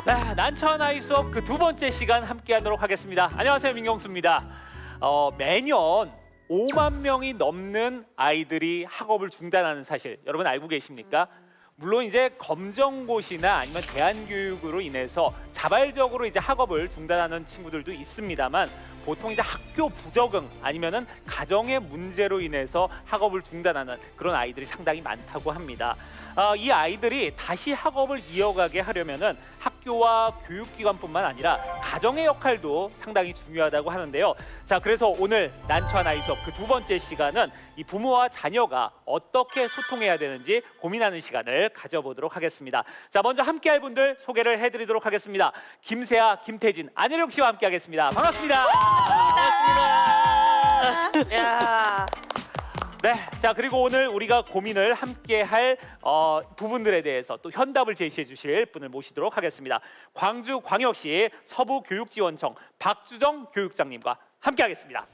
네, 난처한 아이 수업 그 두 번째 시간 함께하도록 하겠습니다. 안녕하세요, 민경수입니다. 매년 5만 명이 넘는 아이들이 학업을 중단하는 사실 여러분 알고 계십니까? 물론 이제 검정고시나 아니면 대안교육으로 인해서 자발적으로 이제 학업을 중단하는 친구들도 있습니다만 보통 이제 학교 부적응 아니면은 가정의 문제로 인해서 학업을 중단하는 그런 아이들이 상당히 많다고 합니다. 이 아이들이 다시 학업을 이어가게 하려면은 학교와 교육기관뿐만 아니라 가정의 역할도 상당히 중요하다고 하는데요. 자, 그래서 오늘 난처한 아이 수업 그 두 번째 시간은 이 부모와 자녀가 어떻게 소통해야 되는지 고민하는 시간을 가져보도록 하겠습니다. 자, 먼저 함께할 분들 소개를 해드리도록 하겠습니다. 김세아, 김태진, 안혜령 씨와 함께하겠습니다. 반갑습니다. 반갑습니다. 야. 네, 자 그리고 오늘 우리가 고민을 함께할 부분들에 대해서 또 현답을 제시해 주실 분을 모시도록 하겠습니다. 광주광역시 서부교육지원청 박주정 교육장님과 함께하겠습니다.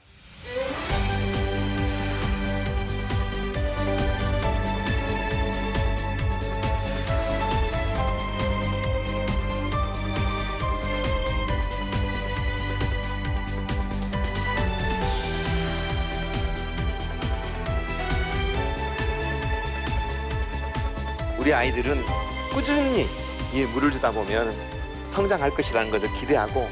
우리 아이들은 꾸준히 이 물을 주다 보면 성장할 것이라는 것을 기대하고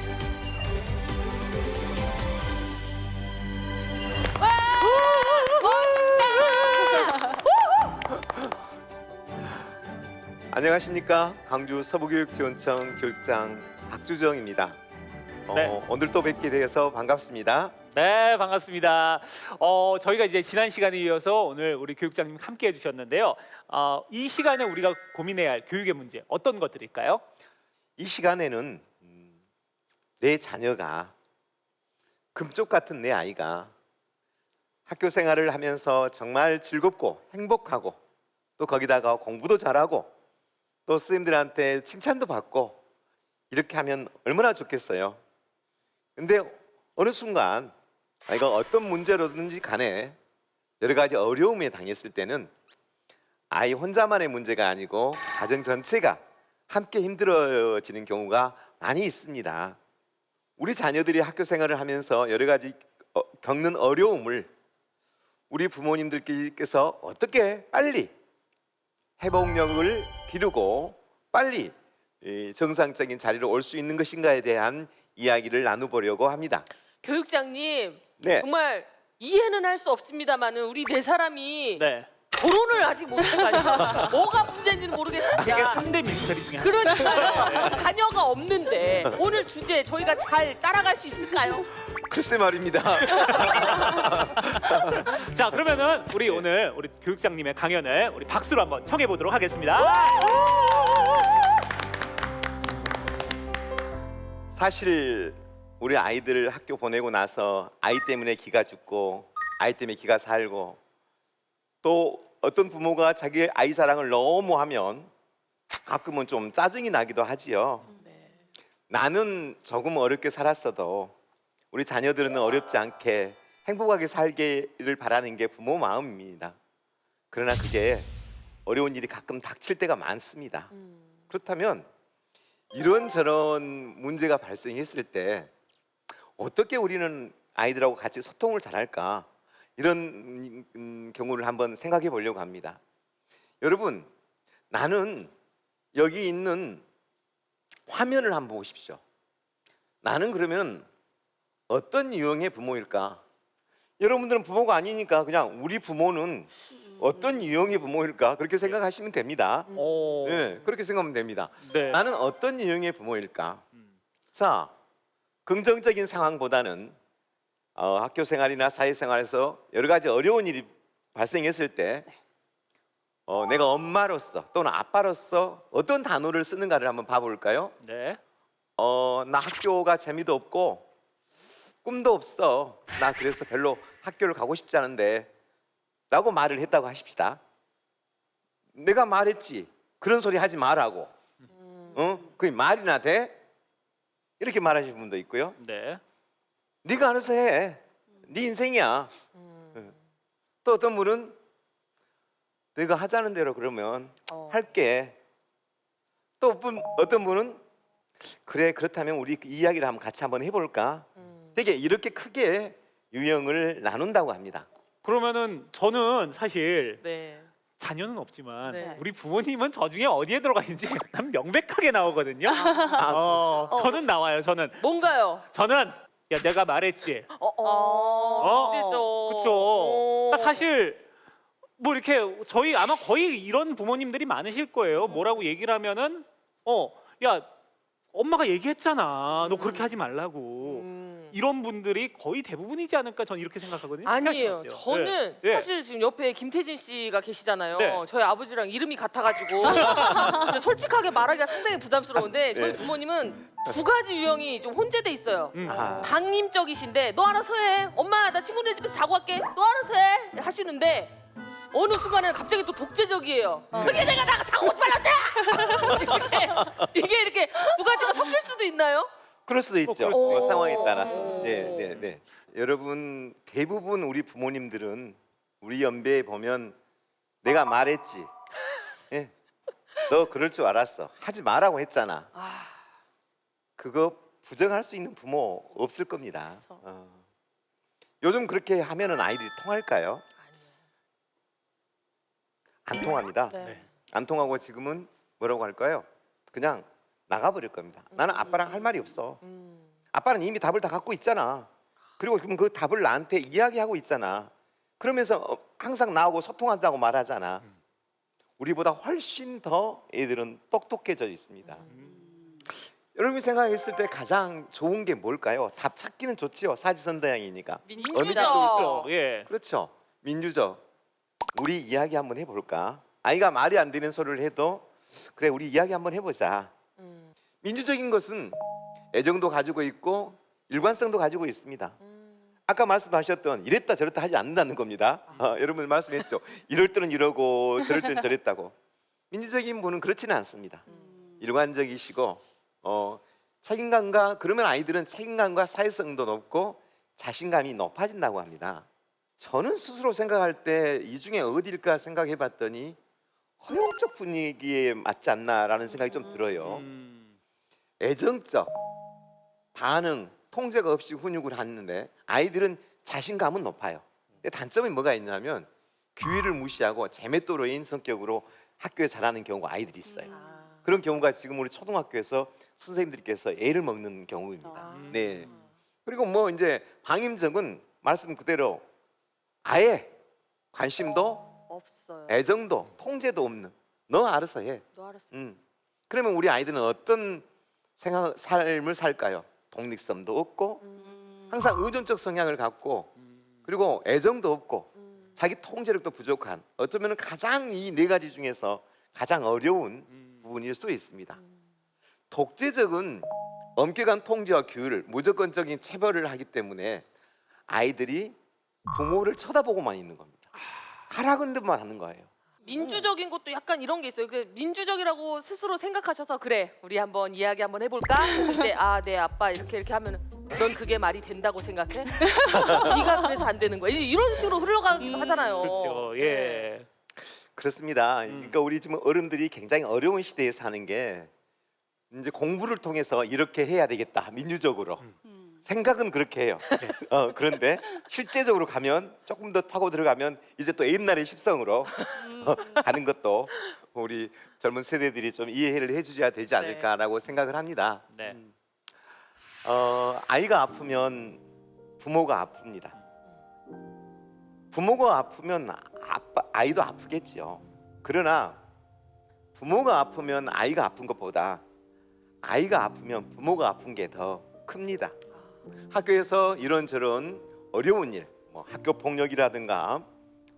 안녕하십니까, 광주 서부교육지원청 교육장 박주정입니다. 네. 오늘 또 뵙게 되어서 반갑습니다. 네, 반갑습니다. 저희가 이제 지난 시간에 이어서 오늘 우리 교육장님 함께 해주셨는데요. 이 시간에 우리가 고민해야 할 교육의 문제 어떤 것들일까요? 이 시간에는 내 자녀가, 금쪽 같은 내 아이가 학교 생활을 하면서 정말 즐겁고 행복하고 또 거기다가 공부도 잘하고 또 선생님들한테 칭찬도 받고 이렇게 하면 얼마나 좋겠어요. 근데 어느 순간 아이가 어떤 문제로든지 간에 여러 가지 어려움에 당했을 때는 아이 혼자만의 문제가 아니고 가정 전체가 함께 힘들어지는 경우가 많이 있습니다. 우리 자녀들이 학교 생활을 하면서 여러 가지 겪는 어려움을 우리 부모님들께서 어떻게 빨리 회복력을 기르고 빨리 정상적인 자리로 올 수 있는 것인가에 대한 이야기를 나눠보려고 합니다. 교육장님, 네. 정말 이해는 할 수 없습니다만은 우리 네 사람이 네, 결혼을 아직 못해가지고 뭐가 문제인지는 이게 모르겠습니다. 3대 미스터리 중에 하나. 그러니까요. 자녀가 없는데 오늘 주제 저희가 잘 따라갈 수 있을까요? 글쎄 말입니다. 자, 그러면은 우리 오늘 우리 교육장님의 강연을 우리 박수로 한번 청해 보도록 하겠습니다. 사실 우리 아이들 학교 보내고 나서 아이 때문에 기가 죽고 아이 때문에 기가 살고 또 어떤 부모가 자기 아이 사랑을 너무 하면 가끔은 좀 짜증이 나기도 하지요. 나는 조금 어렵게 살았어도 우리 자녀들은 어렵지 않게 행복하게 살기를 바라는 게 부모 마음입니다. 그러나 그게 어려운 일이 가끔 닥칠 때가 많습니다. 그렇다면 이런저런 문제가 발생했을 때 어떻게 우리는 아이들하고 같이 소통을 잘할까, 이런 경우를 한번 생각해 보려고 합니다. 여러분, 나는 여기 있는 화면을 한번 보십시오. 나는 그러면 어떤 유형의 부모일까? 여러분들은 부모가 아니니까 그냥 우리 부모는 어떤 유형의 부모일까? 그렇게 생각하시면 됩니다. 오, 네, 그렇게 생각하면 됩니다. 네. 나는 어떤 유형의 부모일까? 자, 긍정적인 상황보다는 학교 생활이나 사회생활에서 여러 가지 어려운 일이 발생했을 때 내가 엄마로서 또는 아빠로서 어떤 단어를 쓰는가를 한번 봐볼까요? 네. 나 학교가 재미도 없고 꿈도 없어. 나 그래서 별로 학교를 가고 싶지 않은데 라고 말을 했다고 하십시다. 내가 말했지. 그런 소리 하지 말라고. 그게 말이나 돼? 이렇게 말하시는 분도 있고요. 네. 네가 알아서 해. 네 인생이야. 또 어떤 분은 내가 하자는 대로 그러면 할게. 또 어떤 분은 그래 그렇다면 우리 이 이야기를 한번 같이 한번 해볼까? 되게 이렇게 크게 유형을 나눈다고 합니다. 그러면은 저는 사실 네. 자녀는 없지만 네. 우리 부모님은 저 중에 어디에 들어가 있는지 난 명백하게 나오거든요. 저는 나와요. 뭔가요? 저는 야 내가 말했지. 그죠. 그렇죠. 그러니까 사실 뭐 이렇게 저희 아마 거의 이런 부모님들이 많으실 거예요. 뭐라고 얘기를 하면은 야 엄마가 얘기했잖아. 너 그렇게 하지 말라고. 이런 분들이 거의 대부분이지 않을까 저는 이렇게 생각하거든요. 아니에요. 어때요? 저는 네. 사실 지금 옆에 김태진 씨가 계시잖아요. 네. 저희 아버지랑 이름이 같아가지고 근데 솔직하게 말하기가 상당히 부담스러운데 저희 네. 부모님은 두 가지 유형이 좀 혼재돼 있어요. 아. 강림적이신데 너 알아서 해. 엄마 나 친구네 집에서 자고 갈게. 너 알아서 해. 하시는데 어느 순간에는 갑자기 또 독재적이에요. 그게 내가 나가 자고 오지 말랐다. 이게 이렇게 두 가지가 섞일 수도 있나요? 그럴 수도 있죠. 그럴 수도 그 있죠. 상황에 오. 따라서. 네. 여러분 대부분 우리 부모님들은 우리 연배에 보면 내가 말했지. 예. 너 그럴 줄 알았어. 하지 마라고 했잖아. 그거 부정할 수 있는 부모 없을 겁니다. 요즘 그렇게 하면은 아이들이 통할까요? 안 통합니다. 네. 안 통하고 지금은 뭐라고 할까요? 그냥 나가버릴 겁니다. 나는 아빠랑 할 말이 없어. 아빠는 이미 답을 다 갖고 있잖아. 그리고 그럼 그 답을 나한테 이야기하고 있잖아. 그러면서 항상 나하고 소통한다고 말하잖아. 우리보다 훨씬 더 애들은 똑똑해져 있습니다. 여러분이 생각했을 때 가장 좋은 게 뭘까요? 답 찾기는 좋지요. 사지선다양이니까. 민주적. 예. 그렇죠. 민주적. 우리 이야기 한번 해볼까? 아이가 말이 안 되는 소리를 해도 그래 우리 이야기 한번 해보자. 민주적인 것은 애정도 가지고 있고 일관성도 가지고 있습니다. 아까 말씀하셨던 이랬다 저랬다 하지 않는다는 겁니다. 여러분 말씀했죠. 이럴 때는 이러고 저럴 때는 저랬다고. 민주적인 분은 그렇지는 않습니다. 일관적이시고 책임감과 그러면 아이들은 책임감과 사회성도 높고 자신감이 높아진다고 합니다. 저는 스스로 생각할 때 이 중에 어디일까 생각해 봤더니 허용적 분위기에 맞지 않나라는 생각이 좀 들어요. 애정적 반응, 통제가 없이 훈육을 하는데 아이들은 자신감은 높아요. 근데 단점이 뭐가 있냐면 규율을 무시하고 재맷도로인 성격으로 학교에 자라는 경우가 아이들이 있어요. 그런 경우가 지금 우리 초등학교에서 선생님들께서 애를 먹는 경우입니다. 네. 그리고 뭐 이제 방임적은 말씀 그대로 아예 관심도 없어요. 애정도 통제도 없는 너 알아서 해. 너 알았어. 그러면 우리 아이들은 어떤 삶을 살까요? 독립성도 없고 항상 의존적 성향을 갖고 그리고 애정도 없고 자기 통제력도 부족한 어쩌면 가장 이 네 가지 중에서 가장 어려운 부분일 수도 있습니다. 독재적은 엄격한 통제와 규율, 무조건적인 체벌을 하기 때문에 아이들이 부모를 쳐다보고만 있는 겁니다. 하라는 대로만 하는 거예요. 민주적인 것도 약간 이런 게 있어요. 민주적이라고 스스로 생각하셔서 그래 우리 한번 이야기 한번 해볼까? 근데 네 아빠 이렇게 하면 넌 그게 말이 된다고 생각해? 네가 그래서 안 되는 거야. 이런 식으로 흘러가기도 하잖아요. 그렇죠. 예. 그렇습니다. 그러니까 우리 지금 어른들이 굉장히 어려운 시대에 사는 게 이제 공부를 통해서 이렇게 해야 되겠다 민주적으로 생각은 그렇게 해요. 그런데 실제적으로 가면 조금 더 파고 들어가면 이제 또 옛날의 십성으로 가는 것도 우리 젊은 세대들이 좀 이해를 해주셔야 되지 않을까라고 생각을 합니다. 네. 아이가 아프면 부모가 아픕니다. 부모가 아프면 아이도 아프겠지요. 그러나 부모가 아프면 아이가 아픈 것보다 아이가 아프면 부모가 아픈 게 더 큽니다. 학교에서 이런저런 어려운 일, 뭐 학교 폭력이라든가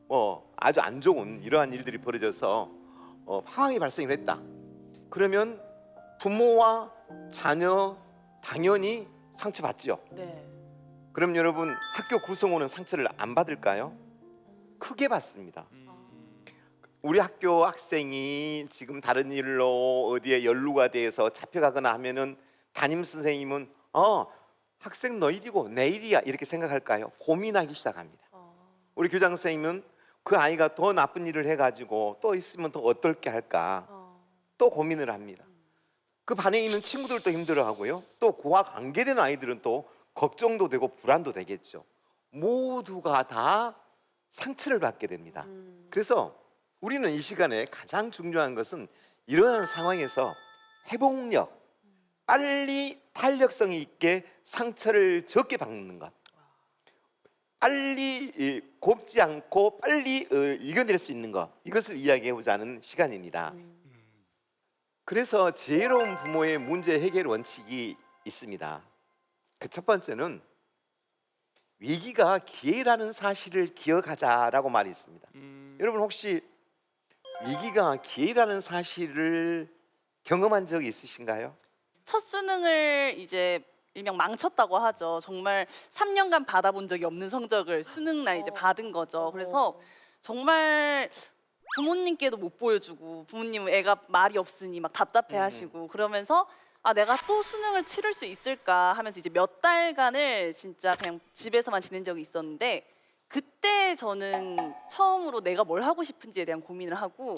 뭐 아주 안 좋은 이러한 일들이 벌어져서 상황이 발생을 했다. 그러면 부모와 자녀 당연히 상처받지요. 네. 그럼 여러분 학교 구성원은 상처를 안 받을까요? 크게 받습니다. 우리 학교 학생이 지금 다른 일로 어디에 연루가 돼서 잡혀가거나 하면은 담임 선생님은 학생 너 일이고 내 일이야 이렇게 생각할까요? 고민하기 시작합니다. 우리 교장 선생님은 그 아이가 더 나쁜 일을 해가지고 또 있으면 더 어떨게 할까 또 고민을 합니다. 그 반에 있는 친구들도 힘들어하고요. 또 그와 관계된 아이들은 또 걱정도 되고 불안도 되겠죠. 모두가 다 상처를 받게 됩니다. 그래서 우리는 이 시간에 가장 중요한 것은 이러한 상황에서 회복력, 빨리 탄력성이 있게 상처를 적게 받는 것, 빨리 곱지 않고 빨리 이겨낼 수 있는 것, 이것을 이야기해보자는 시간입니다. 그래서 지혜로운 부모의 문제 해결 원칙이 있습니다. 그 첫 번째는 위기가 기회라는 사실을 기억하자라고 말이 있습니다. 여러분 혹시 위기가 기회라는 사실을 경험한 적이 있으신가요? 첫 수능을 이제 일명 망쳤다고 하죠. 정말 3년간 받아본 적이 없는 성적을 수능 날 이제 받은 거죠. 그래서 정말 부모님께도 못 보여주고 부모님은 애가 말이 없으니 막 답답해하시고 그러면서 아 내가 또 수능을 치를 수 있을까 하면서 이제 몇 달간을 진짜 그냥 집에서만 지낸 적이 있었는데 그때 저는 처음으로 내가 뭘 하고 싶은지에 대한 고민을 하고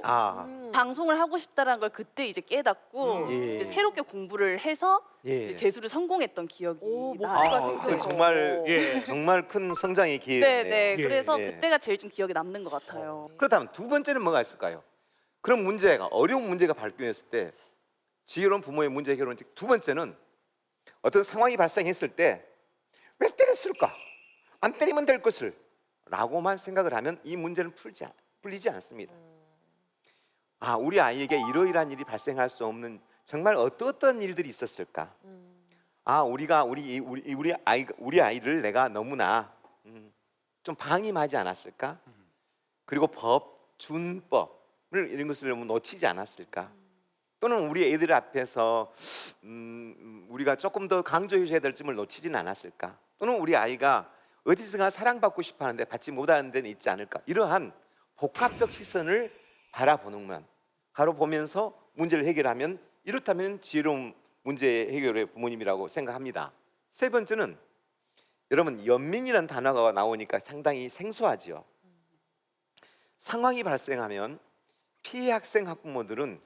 방송을 하고 싶다라는 걸 그때 이제 깨닫고 예. 이제 새롭게 공부를 해서 예. 이제 재수를 성공했던 기억이 목표가 나요. 생겨서. 그 정말 예. 정말 큰 성장의 기회였네요. 네. 예. 그래서 예. 그때가 제일 좀 기억에 남는 것 같아요. 그렇다면 두 번째는 뭐가 있을까요? 그런 문제가 어려운 문제가 발견했을 때 지혜로운 부모의 문제 해결 원칙 두 번째는 어떤 상황이 발생했을 때 왜 때렸을까? 안 때리면 될 것을 라고만 생각을 하면 이 문제는 풀리지 않습니다. 아, 우리 아이에게 이러이러한 일이 발생할 수 없는 정말 어떤 일들이 있었을까? 아, 우리 아이를 내가 너무나 좀 방임하지 않았을까? 그리고 법, 준법을 이런 것을 너무 놓치지 않았을까? 또는 우리 애들 앞에서 우리가 조금 더 강조해줘야 될 점을 놓치지는 않았을까? 또는 우리 아이가 어디선가 사랑받고 싶어하는데 받지 못하는 데는 있지 않을까? 이러한 복합적 시선을 바라보면서 문제를 해결하면 이렇다면 지혜로운 문제 해결의 부모님이라고 생각합니다. 세 번째는 여러분 연민이라는 단어가 나오니까 상당히 생소하지요. 상황이 발생하면 피해 학생 학부모들은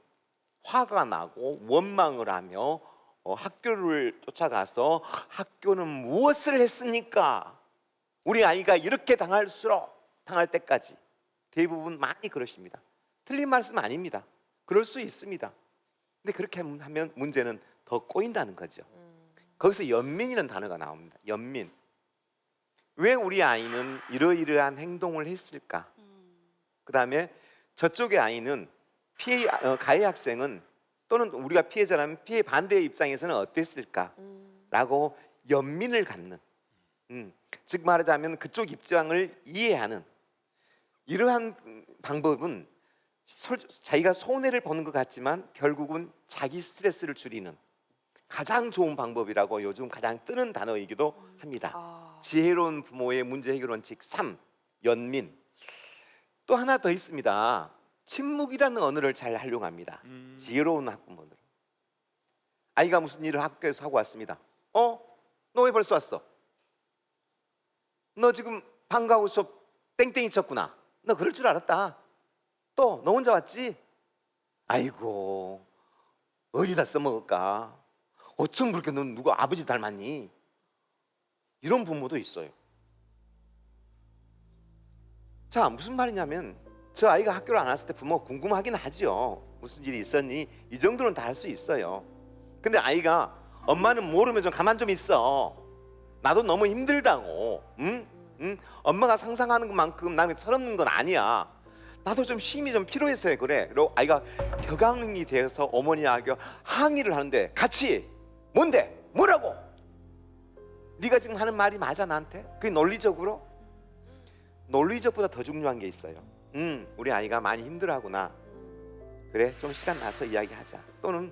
화가 나고 원망을 하며 학교를 쫓아가서 학교는 무엇을 했습니까? 우리 아이가 이렇게 당할 때까지 대부분 많이 그러십니다. 틀린 말씀 아닙니다. 그럴 수 있습니다. 근데 그렇게 하면 문제는 더 꼬인다는 거죠. 거기서 연민이라는 단어가 나옵니다. 연민. 왜 우리 아이는 이러이러한 행동을 했을까? 그 다음에 저쪽의 아이는 가해 학생은 또는 우리가 피해자라면 피해 반대의 입장에서는 어땠을까? 라고 연민을 갖는 즉 말하자면 그쪽 입장을 이해하는 이러한 방법은 자기가 손해를 보는 것 같지만 결국은 자기 스트레스를 줄이는 가장 좋은 방법이라고 요즘 가장 뜨는 단어이기도 합니다. 지혜로운 부모의 문제 해결 원칙 3. 연민. 또 하나 더 있습니다. 침묵이라는 언어를 잘 활용합니다. 지혜로운 학부모들. 아이가 무슨 일을 학교에서 하고 왔습니다. 너 왜 벌써 왔어? 너 지금 방과후 수업 땡땡이 쳤구나. 너 그럴 줄 알았다. 또 너 혼자 왔지? 아이고 어디다 써먹을까? 어쩜 그렇게 넌 누구 아버지 닮았니? 이런 부모도 있어요. 자, 무슨 말이냐면 저 아이가 학교를 안 왔을 때 부모가 궁금하긴 하지요. 무슨 일이 있었니? 이 정도는 다 할 수 있어요. 근데 아이가 엄마는 모르면 좀 가만 좀 있어. 나도 너무 힘들다고. 엄마가 상상하는 것만큼 나는 철없는 건 아니야. 나도 좀 쉼이 좀 필요해서 그래. 그리고 아이가 격앙이 되어서 어머니에게 항의를 하는데 같이 뭔데? 뭐라고? 네가 지금 하는 말이 맞아 나한테? 그게 논리적으로? 논리적보다 더 중요한 게 있어요. 우리 아이가 많이 힘들어하구나. 그래 좀 시간 나서 이야기하자. 또는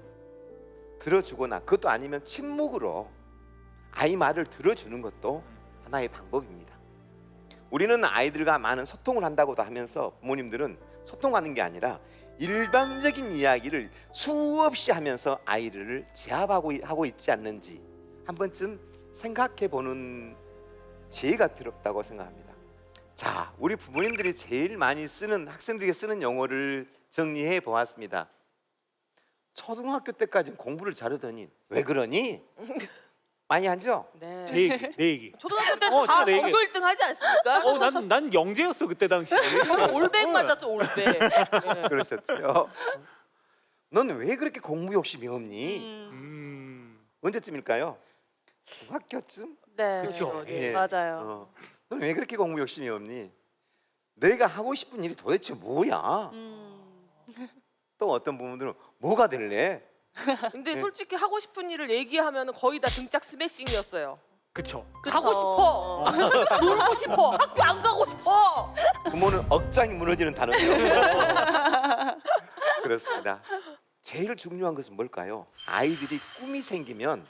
들어주거나 그것도 아니면 침묵으로 아이 말을 들어주는 것도 하나의 방법입니다. 우리는 아이들과 많은 소통을 한다고도 하면서 부모님들은 소통하는 게 아니라 일방적인 이야기를 수없이 하면서 아이를 제압하고 있지 않는지 한 번쯤 생각해 보는 지혜가 필요하다고 생각합니다. 자, 우리 부모님들이 제일 많이 쓰는 학생들에게 쓰는 용어를 정리해 보았습니다. 초등학교 때까지는 공부를 잘하더니 왜 그러니? 많이 하죠? 네. 제 얘기, 내 얘기. 초등학교 때는 어, 다 진짜 내 얘기. 전교 1등 하지 않습니까? 난 영재였어 그때 당시에. 저는 올백 맞았어 올백. 네. 그러셨죠? 넌 왜 그렇게 공부 욕심이 없니? 언제쯤일까요? 중학교쯤? 네. 그쵸. 네. 예. 맞아요. 넌 왜 그렇게 공부 욕심이 없니? 내가 하고 싶은 일이 도대체 뭐야? 또 어떤 부분들은 뭐가 될래? 근데 네. 솔직히 하고 싶은 일을 얘기하면 거의 다 등짝 스매싱이었어요. 그쵸. 가고 싶어. 놀고 싶어. 학교 안 가고 싶어. 부모는 억장이 무너지는 단어죠. 그렇습니다. 제일 중요한 것은 뭘까요? 아이들이 꿈이 생기면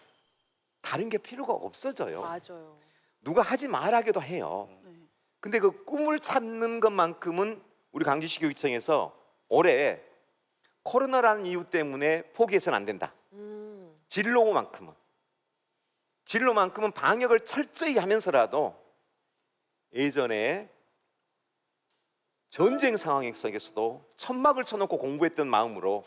다른 게 필요가 없어져요. 맞아요. 누가 하지 말라기도 해요. 네. 근데 그 꿈을 찾는 것만큼은 우리 광주시 교육청에서 올해 코로나라는 이유 때문에 포기해서는 안 된다. 진로만큼은 방역을 철저히 하면서라도 예전에 전쟁 상황 속에서도 천막을 쳐놓고 공부했던 마음으로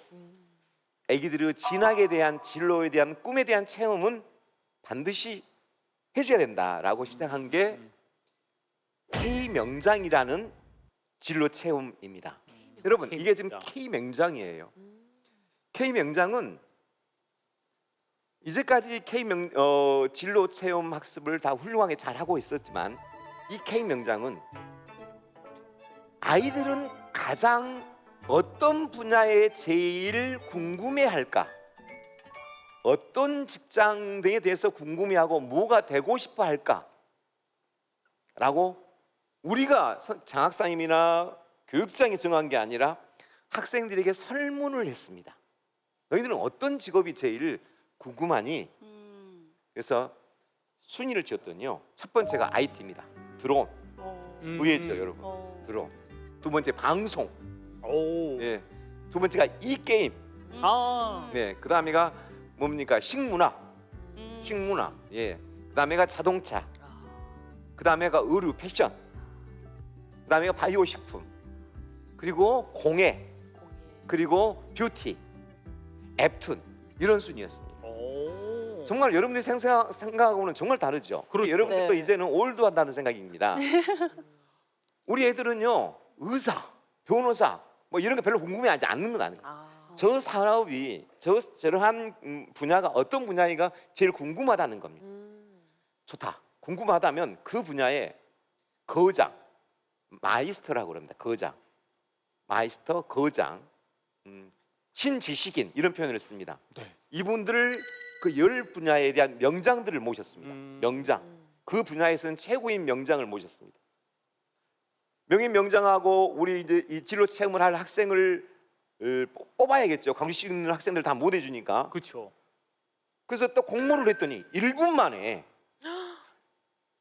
아기들의 진학에 대한 진로에 대한 꿈에 대한 체험은 반드시 해줘야 된다라고 시작한 게 K명장이라는 진로 체험입니다. 여러분 이게 지금 K명장이에요. K명장은 이제까지 진로 체험 학습을 다 훌륭하게 잘 하고 있었지만 이 K명장은 아이들은 가장 어떤 분야에 제일 궁금해할까? 어떤 직장 등에 대해서 궁금해하고 뭐가 되고 싶어 할까? 라고 우리가 장학사님이나 교육장이 정한 게 아니라 학생들에게 설문을 했습니다. 너희들은 어떤 직업이 제일 궁금하니? 그래서 순위를 지었더니요. 첫 번째가 IT입니다. 드론. 의외죠, 여러분. 드론. 두 번째 방송. 오. 예. 두 번째가 이 게임. 아. 네. 그다음에가 뭡니까? 식문화. 식문화. 예. 그다음에가 자동차. 그다음에가 의류, 패션. 그다음에가 바이오 식품. 그리고 공예. 그리고 뷰티. 앱툰. 이런 순이었습니다. 오. 정말 여러분들이 생각하고는 정말 다르죠. 그렇죠. 여러분들도 네. 이제는 올드하다는 생각입니다. 우리 애들은요. 의사, 변호사 뭐 이런 거 별로 궁금해하지 않는 건 아니에요. 저 산업이 저러한 분야가 어떤 분야가 제일 궁금하다는 겁니다. 좋다. 궁금하다면 그 분야에 거장, 마이스터라고 그럽니다. 거장, 마이스터, 거장, 신지식인 이런 표현을 씁니다. 네. 이분들을 그 열 분야에 대한 명장들을 모셨습니다. 명장. 그 분야에서는 최고인 명장을 모셨습니다. 명인 명장하고 우리 이제 이 진로 체험을 할 학생을 뽑아야겠죠. 광주시 있는 학생들 다 못 해주니까. 그렇죠. 그래서 또 공모를 했더니 1분 만에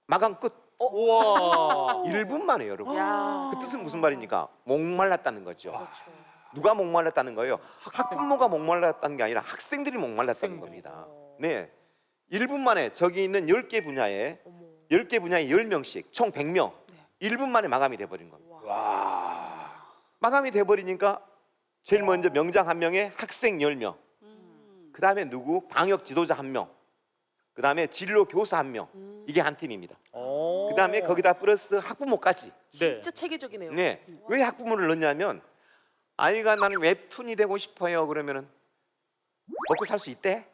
마감 끝. 우와. 1분 만에 여러분. 야. 그 뜻은 무슨 말입니까? 목말랐다는 거죠. 그렇죠. 누가 목말랐다는 거예요? 학부모가 목말랐다는 게 아니라 학생들이 목말랐다는 학생들이. 겁니다. 네. 1분 만에 저기 있는 10개 분야에 어머. 10개 분야에 10명씩 총 100명. 1분 만에 마감이 돼 버린 겁니다. 와. 마감이 돼 버리니까 제일 먼저 명장 한 명에 학생 10명. 그다음에 누구? 방역 지도자 한 명. 그다음에 진로 교사 한 명. 이게 한 팀입니다. 오. 그다음에 거기다 플러스 학부모까지. 네. 진짜 체계적이네요. 네. 왜 학부모를 넣냐면 아이가 나는 웹툰이 되고 싶어요. 그러면은 먹고 살 수 있대?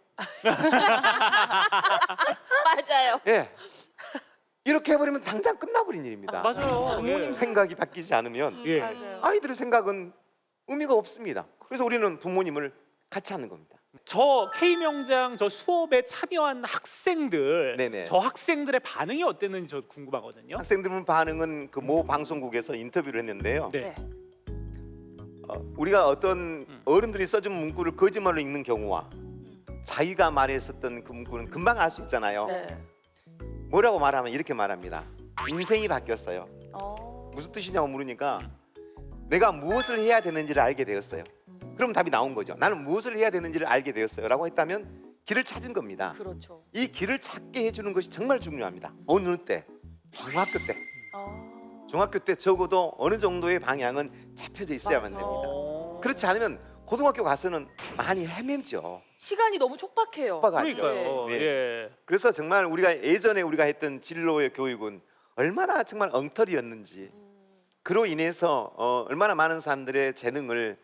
맞아요. 예. 이렇게 해버리면 당장 끝나버린 일입니다. 맞아요. 부모님 예. 생각이 바뀌지 않으면 예. 맞아요. 아이들의 생각은 의미가 없습니다. 그래서 우리는 부모님을 같이 하는 겁니다. 저 K명장 저 수업에 참여한 학생들, 네네. 저 학생들의 반응이 어땠는지 저 궁금하거든요. 학생들 반응은 그 모 방송국에서 인터뷰를 했는데요. 네. 우리가 어떤 어른들이 써준 문구를 거짓말로 읽는 경우와 자기가 말했었던 그 문구는 금방 알 수 있잖아요. 네. 뭐라고 말하면 이렇게 말합니다. 인생이 바뀌었어요. 어. 무슨 뜻이냐고 물으니까 내가 무엇을 해야 되는지를 알게 되었어요. 그럼 답이 나온 거죠. 나는 무엇을 해야 되는지를 알게 되었어요 라고 했다면 길을 찾은 겁니다. 그렇죠. 이 길을 찾게 해주는 것이 정말 중요합니다. 어느 때? 중학교 때. 중학교 때 적어도 어느 정도의 방향은 잡혀져 있어야만 맞아. 됩니다. 그렇지 않으면 고등학교 가서는 많이 헤매죠. 시간이 너무 촉박해요. 촉박하죠. 그러니까요. 네. 예. 그래서 정말 우리가 예전에 우리가 했던 진로의 교육은 얼마나 정말 엉터리였는지, 그로 인해서 얼마나 많은 사람들의 재능을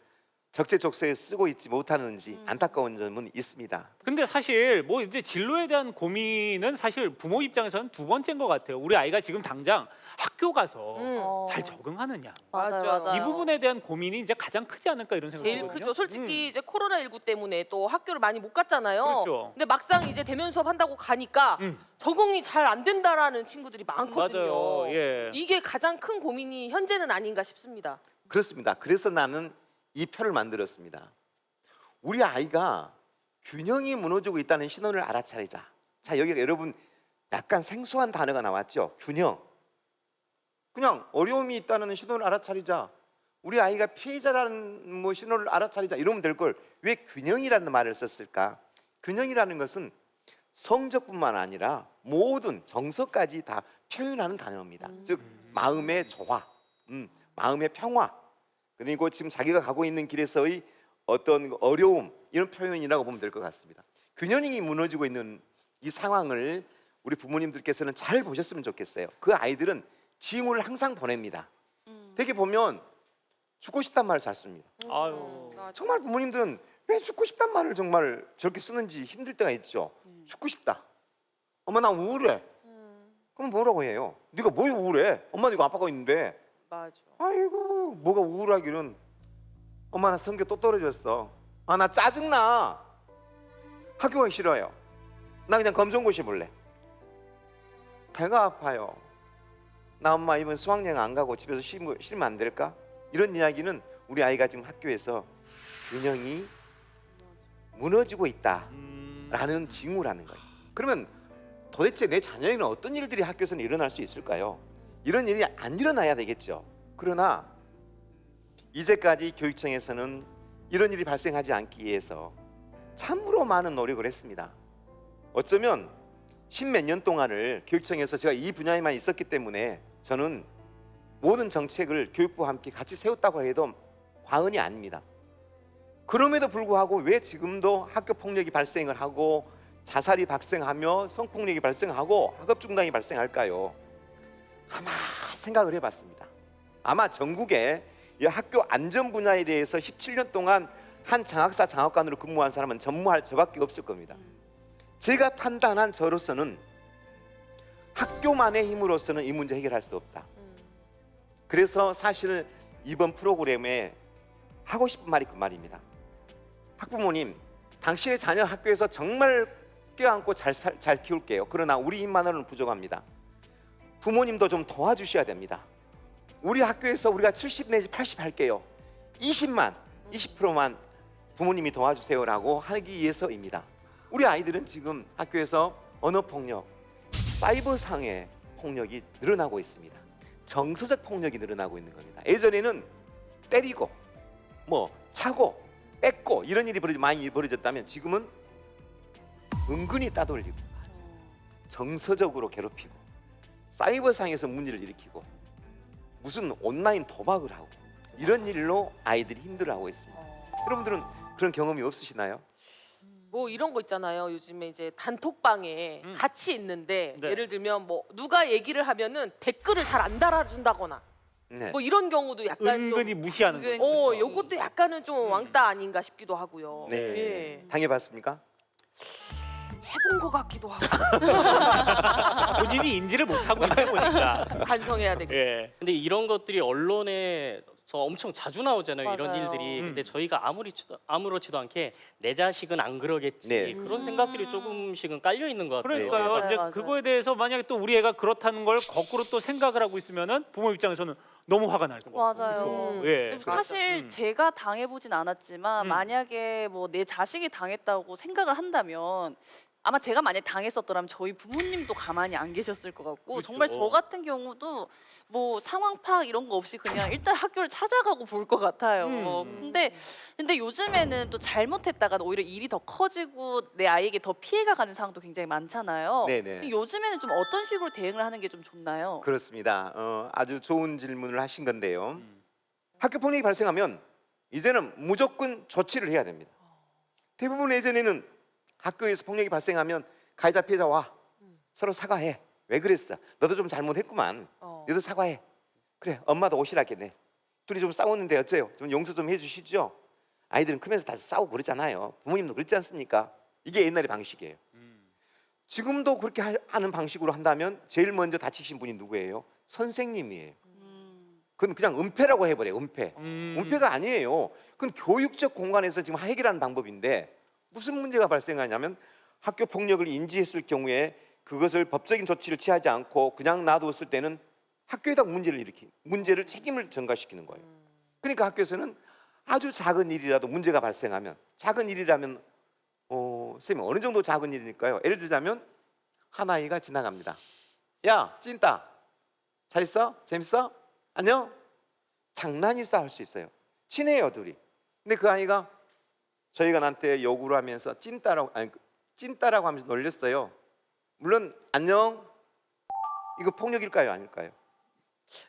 적재적소에 쓰고 있지 못하는지 안타까운 점은 있습니다. 근데 사실 뭐 이제 진로에 대한 고민은 사실 부모 입장에서는 두 번째인 것 같아요. 우리 아이가 지금 당장 학교 가서 잘 적응하느냐. 맞아요, 맞아요. 맞아요. 이 부분에 대한 고민이 이제 가장 크지 않을까 이런 생각이 제일 들거든요. 크죠. 솔직히 이제 코로나19 때문에 또 학교를 많이 못 갔잖아요. 그렇죠. 근데 막상 이제 대면 수업 한다고 가니까 적응이 잘 안 된다라는 친구들이 많거든요. 맞아요. 예. 이게 가장 큰 고민이 현재는 아닌가 싶습니다. 그렇습니다. 그래서 나는 이 표를 만들었습니다. 우리 아이가 균형이 무너지고 있다는 신호를 알아차리자. 자, 여기 여러분 약간 생소한 단어가 나왔죠. 균형. 그냥 어려움이 있다는 신호를 알아차리자. 우리 아이가 피해자라는 뭐 신호를 알아차리자 이러면 될 걸 왜 균형이라는 말을 썼을까? 균형이라는 것은 성적뿐만 아니라 모든 정서까지 다 표현하는 단어입니다. 즉 마음의 조화, 마음의 평화, 그리고 지금 자기가 가고 있는 길에서의 어떤 어려움, 이런 표현이라고 보면 될 것 같습니다. 균형이 무너지고 있는 이 상황을 우리 부모님들께서는 잘 보셨으면 좋겠어요. 그 아이들은 징후를 항상 보냅니다. 되게 보면 죽고 싶단 말을 잘 씁니다. 아유. 정말 부모님들은 왜 죽고 싶단 말을 정말 저렇게 쓰는지 힘들 때가 있죠. 죽고 싶다. 엄마 나 우울해. 그럼 뭐라고 해요? 네가 뭘 우울해? 엄마 네가 아빠가 있는데. 맞아. 아이고 뭐가 우울하기는. 엄마 나 성격 또 떨어졌어. 아 나 짜증나. 학교 가기 싫어요. 나 그냥 검정고시 볼래. 배가 아파요. 나 엄마 이번 수학여행 안 가고 집에서 쉬면 안 될까? 이런 이야기는 우리 아이가 지금 학교에서 균형이 무너지고 있다라는 징후라는 거예요. 그러면 도대체 내 자녀에게는 어떤 일들이 학교에서는 일어날 수 있을까요? 이런 일이 안 일어나야 되겠죠. 그러나 이제까지 교육청에서는 이런 일이 발생하지 않기 위해서 참으로 많은 노력을 했습니다. 어쩌면 십몇 년 동안을 교육청에서 제가 이 분야에만 있었기 때문에 저는 모든 정책을 교육부와 함께 같이 세웠다고 해도 과언이 아닙니다. 그럼에도 불구하고 왜 지금도 학교 폭력이 발생을 하고 자살이 발생하며 성폭력이 발생하고 학업 중단이 발생할까요? 아마 생각을 해봤습니다. 아마 전국에 이 학교 안전 분야에 대해서 17년 동안 한 장학사 장학관으로 근무한 사람은 전무할 저밖에 없을 겁니다. 제가 판단한 저로서는 학교만의 힘으로서는 이 문제 해결할 수 없다. 그래서 사실 이번 프로그램에 하고 싶은 말이 그 말입니다. 학부모님, 당신의 자녀 학교에서 정말 껴안고 잘 키울게요. 그러나 우리 힘만으로는 부족합니다. 부모님도 좀 도와주셔야 됩니다. 우리 학교에서 우리가 70 내지 80 할게요. 20%만 부모님이 도와주세요라고 하기 위해서입니다. 우리 아이들은 지금 학교에서 언어폭력, 사이버상의 폭력이 늘어나고 있습니다. 정서적 폭력이 늘어나고 있는 겁니다. 예전에는 때리고 뭐 차고 뺏고 이런 일이 많이 벌어졌다면 지금은 은근히 따돌리고 정서적으로 괴롭히고 사이버상에서 문제를 일으키고 무슨 온라인 도박을 하고 이런 일로 아이들이 힘들어하고 있습니다. 여러분들은 그런 경험이 없으시나요? 뭐 이런 거 있잖아요. 요즘에 이제 단톡방에 같이 있는데 네. 예를 들면 뭐 누가 얘기를 하면은 댓글을 잘 안 달아준다거나 네. 뭐 이런 경우도 약간 은근히 좀 무시하는 거죠. 요것도 약간은 좀 왕따 아닌가 싶기도 하고요. 네. 예. 당해봤습니까? 해본 것 같기도 하고 본인이 인지를 못하고 있다 보니까. 반성해야 되겠어요. 예. 근데 이런 것들이 언론에서 엄청 자주 나오잖아요. 이런 맞아요. 일들이. 근데 저희가 아무렇지도 않게 내 자식은 안 그러겠지. 네. 그런 생각들이 조금씩은 깔려 있는 것 같아요. 그러니까요. 맞아요, 이제 맞아요. 그거에 대해서 만약에 또 우리 애가 그렇다는 걸 거꾸로 또 생각을 하고 있으면은 부모 입장에서는 너무 화가 날 거. 맞아요. 예. 사실 제가 당해보진 않았지만 만약에 뭐 내 자식이 당했다고 생각을 한다면 아마 제가 만약 당했었더라면 저희 부모님도 가만히 안 계셨을 것 같고 그렇죠. 정말 저 같은 경우도 뭐 상황 파악 이런 거 없이 그냥 일단 학교를 찾아가고 볼 것 같아요. 근데 요즘에는 또 잘못했다가 오히려 일이 더 커지고 내 아이에게 더 피해가 가는 상황도 굉장히 많잖아요. 네네. 요즘에는 좀 어떤 식으로 대응을 하는 게 좀 좋나요? 그렇습니다. 아주 좋은 질문을 하신 건데요. 학교 폭력이 발생하면 이제는 무조건 조치를 해야 됩니다. 대부분 예전에는 학교에서 폭력이 발생하면 가해자 피해자 와 서로 사과해. 왜 그랬어? 너도 좀 잘못했구만. 너도 사과해. 그래 엄마도 오시라 했겠네. 둘이 좀 싸웠는데 어째요? 좀 용서 좀 해주시죠. 아이들은 크면서 다 싸우고 그러잖아요. 부모님도 그렇지 않습니까? 이게 옛날의 방식이에요. 지금도 그렇게 하는 방식으로 한다면 제일 먼저 다치신 분이 누구예요? 선생님이에요. 그건 그냥 은폐라고 해버려요. 은폐. 은폐가 아니에요. 그건 교육적 공간에서 지금 해결하는 방법인데 무슨 문제가 발생하냐면 학교 폭력을 인지했을 경우에 그것을 법적인 조치를 취하지 않고 그냥 놔두었을 때는 학교에다 문제를 책임을 전가시키는 거예요. 그러니까 학교에서는 아주 작은 일이라도 문제가 발생하면 작은 일이라면 선생님 어느 정도 작은 일일까요? 예를 들자면 한 아이가 지나갑니다. 야 찐따 잘 있어? 재밌어? 안녕? 장난이다 할 수 있어요. 친해요 둘이. 근데 그 아이가 저희가 나한테 요구를 하면서 찐따라고 하면서 놀렸어요. 물론 안녕 이거 폭력일까요? 아닐까요?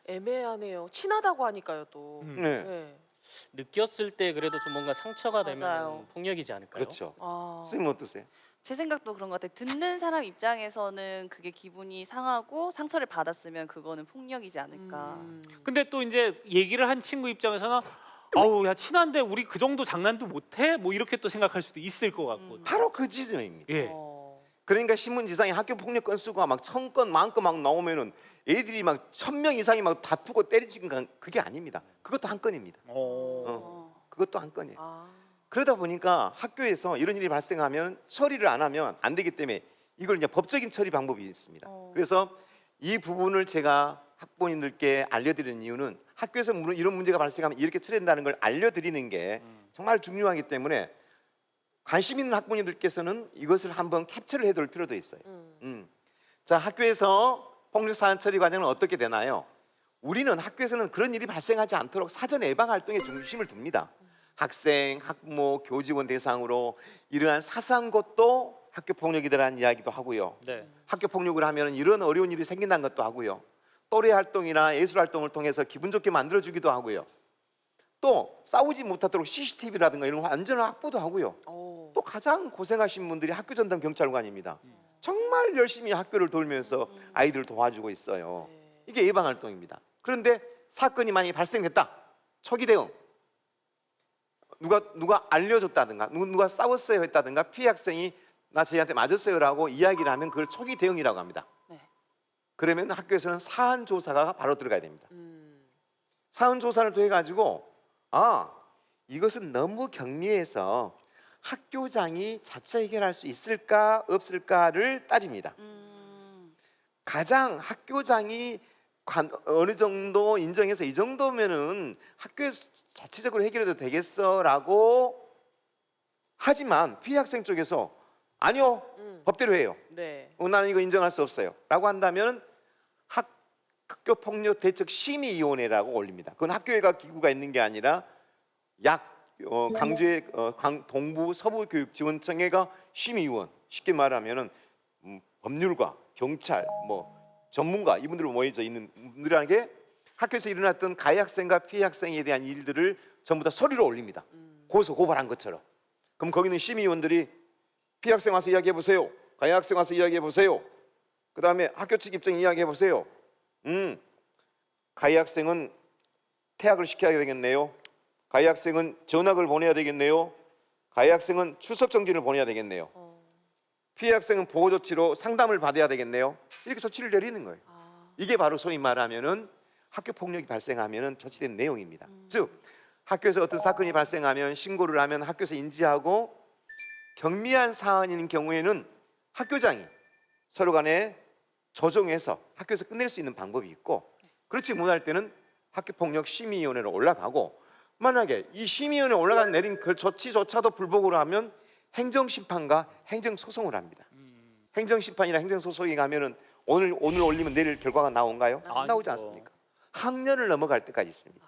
애매하네요. 친하다고 하니까요 또. 네. 네. 느꼈을 때 그래도 좀 뭔가 상처가 되면 맞아요. 폭력이지 않을까요? 그렇죠. 아. 선생님 어떠세요? 제 생각도 그런 것 같아요. 듣는 사람 입장에서는 그게 기분이 상하고 상처를 받았으면 그거는 폭력이지 않을까. 근데 또 이제 얘기를 한 친구 입장에서는 아우 야 친한데 우리 그 정도 장난도 못해? 뭐 이렇게 또 생각할 수도 있을 것 같고. 바로 그 지점입니다. 예. 그러니까 신문지상에 학교 폭력 건수가 막 1000건, 10,000건 막 나오면은 애들이 막 1000명 이상이 막 다투고 때리치는 건 그게 아닙니다. 그것도 한 건입니다. 그것도 한 건이에요. 아. 그러다 보니까 학교에서 이런 일이 발생하면 처리를 안 하면 안 되기 때문에 이걸 이제 법적인 처리 방법이 있습니다. 그래서 이 부분을 제가 학부모님들께 알려드리는 이유는 학교에서 이런 문제가 발생하면 이렇게 처리된다는 걸 알려드리는 게 정말 중요하기 때문에 관심 있는 학부모님들께서는 이것을 한번 캡처를 해둘 필요도 있어요. 자, 학교에서 폭력 사안 처리 과정은 어떻게 되나요? 우리는 학교에서는 그런 일이 발생하지 않도록 사전 예방 활동에 중심을 둡니다. 학생, 학부모, 교직원 대상으로 이러한 사소한 것도 학교 폭력이라는 이야기도 하고요. 네. 학교 폭력을 하면 이런 어려운 일이 생긴다는 것도 하고요. 또래 활동이나 예술 활동을 통해서 기분 좋게 만들어주기도 하고요. 또 싸우지 못하도록 CCTV라든가 이런 안전을 확보도 하고요. 또 가장 고생하신 분들이 학교 전담 경찰관입니다. 정말 열심히 학교를 돌면서 아이들을 도와주고 있어요. 이게 예방 활동입니다. 그런데 사건이 만약에 발생됐다. 초기 대응. 누가 알려줬다든가 누가 싸웠어요 했다든가 피해 학생이 나 저희한테 맞았어요라고 이야기를 하면 그걸 초기 대응이라고 합니다. 네. 그러면 학교에서는 사안 조사가 바로 들어가야 됩니다. 사안 조사를 통해 가지고 이것은 너무 경미해서 학교장이 자체 해결할 수 있을까 없을까를 따집니다. 가장 학교장이 어느 정도 인정해서 이 정도면은 학교에서 자체적으로 해결해도 되겠어라고 하지만 피해 학생 쪽에서 아니요 법대로 해요. 네. 나는 이거 인정할 수 없어요 라고 한다면 학교 폭력 대책 심의위원회라고 올립니다. 그건 학교에가 기구가 있는 게 아니라 강주의 동부 서부교육지원청회가 심의위원, 쉽게 말하면은 법률가, 경찰, 전문가 이분들로 모여져 있는 분들이라는 게 학교에서 일어났던 가해 학생과 피해 학생에 대한 일들을 전부 다 서류로 올립니다. 고소 고발한 것처럼. 그럼 거기는 심의위원들이 피해 학생 와서 이야기해 보세요. 가해 학생 와서 이야기해 보세요. 그 다음에 학교 측 입장 이야기해 보세요. 가해 학생은 퇴학을 시켜야 되겠네요. 가해 학생은 전학을 보내야 되겠네요. 가해 학생은 출석 정지를 보내야 되겠네요. 피해 학생은 보호 조치로 상담을 받아야 되겠네요. 이렇게 조치를 내리는 거예요. 이게 바로 소위 말하면은 학교 폭력이 발생하면은 조치된 내용입니다. 즉 학교에서 어떤 사건이 발생하면 신고를 하면 학교에서 인지하고 경미한 사안인 경우에는 학교장이 서로 간에 조정해서 학교에서 끝낼 수 있는 방법이 있고 그렇지 못할 때는 학교폭력 심의위원회로 올라가고 만약에 이 심의위원회에 올라간 내린 그 조치조차도 불복으로 하면 행정심판과 행정소송을 합니다. 행정심판이나 행정소송이 가면은 오늘 올리면 내일 결과가 나온가요? 안 나오지 않습니까? 학년을 넘어갈 때까지 있습니다.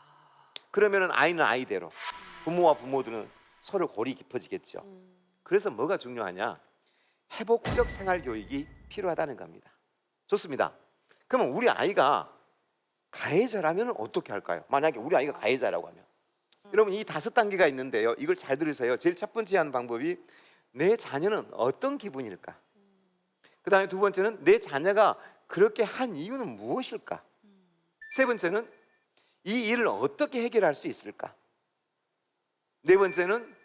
그러면은 아이는 아이대로 부모와 부모들은 서로 골이 깊어지겠죠. 그래서 뭐가 중요하냐? 회복적 생활 교육이 필요하다는 겁니다. 좋습니다. 그러면 우리 아이가 가해자라면 어떻게 할까요? 만약에 우리 아이가 가해자라고 하면 여러분 이 5단계가 있는데요. 이걸 잘 들으세요. 제일 첫 번째 하는 방법이 내 자녀는 어떤 기분일까? 그 다음에 두 번째는 내 자녀가 그렇게 한 이유는 무엇일까? 세 번째는 이 일을 어떻게 해결할 수 있을까? 네 번째는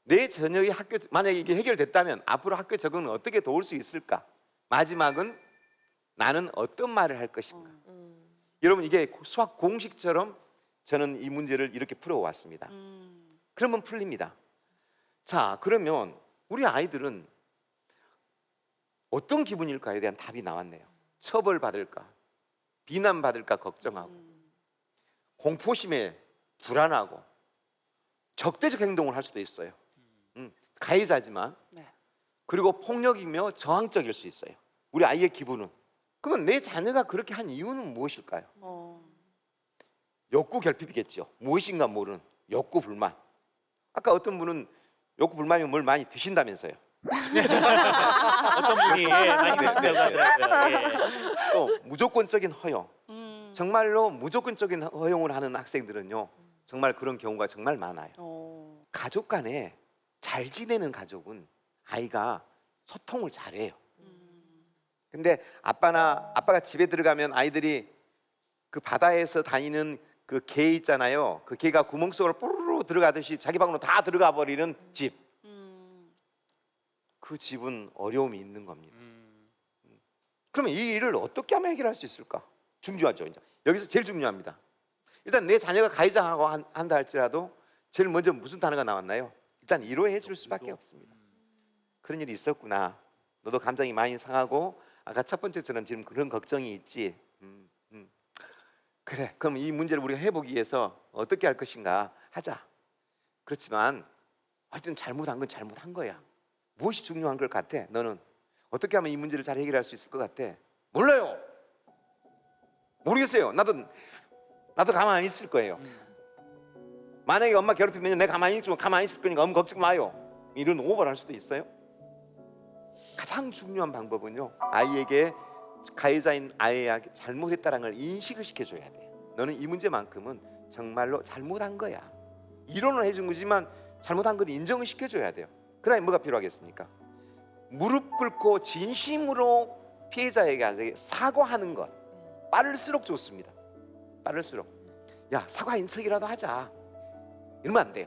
내 자녀의 학교, 만약에 이게 해결됐다면 앞으로 학교 적응은 어떻게 도울 수 있을까? 마지막은 나는 어떤 말을 할 것인가? 여러분 이게 수학 공식처럼 저는 이 문제를 이렇게 풀어왔습니다. 그러면 풀립니다. 자, 그러면 우리 아이들은 어떤 기분일까에 대한 답이 나왔네요. 처벌받을까? 비난받을까 걱정하고 공포심에 불안하고 적대적 행동을 할 수도 있어요. 가해자지만 네. 그리고 폭력이며 저항적일 수 있어요. 우리 아이의 기분은. 그러면 내 자녀가 그렇게 한 이유는 무엇일까요? 욕구 결핍이겠죠. 무엇인가 모르는 욕구 불만. 아까 어떤 분은 욕구 불만이면 뭘 많이 드신다면서요. 어떤 분이 많이 드신다고 하더라고요. 예. 또 무조건적인 허용. 정말로 무조건적인 허용을 하는 학생들은요, 정말 그런 경우가 정말 많아요. 가족 간에 잘 지내는 가족은 아이가 소통을 잘해요. 근데 아빠가 집에 들어가면 아이들이 그 바다에서 다니는 그 개 있잖아요. 그 개가 구멍 속으로 뽀로로 들어가듯이 자기 방으로 다 들어가 버리는 집. 그 집은 어려움이 있는 겁니다. 그러면 이 일을 어떻게 하면 해결할 수 있을까? 중요하죠. 이제 여기서 제일 중요합니다. 일단 내 자녀가 가해자하고 한다 할지라도 제일 먼저 무슨 단어가 나왔나요? 일단 위로해 줄 수밖에 없습니다. 그런 일이 있었구나. 너도 감정이 많이 상하고 아까 첫 번째처럼 지금 그런 걱정이 있지. 그래. 그럼 이 문제를 우리가 해보기 위해서 어떻게 할 것인가 하자. 그렇지만 하여튼 잘못한 건 잘못한 거야. 무엇이 중요한 걸 같아? 너는 어떻게 하면 이 문제를 잘 해결할 수 있을 것 같아? 몰라요. 모르겠어요. 나도 가만히 있을 거예요. 만약에 엄마 괴롭히면 내가 가만히 있을 거니까 엄마 걱정 마요. 이런 오버를 할 수도 있어요. 가장 중요한 방법은요, 아이에게 가해자인 아이에게 잘못했다는 걸 인식을 시켜줘야 돼요. 너는 이 문제만큼은 정말로 잘못한 거야. 이론을 해준 거지만 잘못한 건 인정을 시켜줘야 돼요. 그 다음에 뭐가 필요하겠습니까? 무릎 꿇고 진심으로 피해자에게 사과하는 것. 빠를수록 좋습니다. 빠를수록. 야, 사과 인척이라도 하자. 이러면 안 돼요.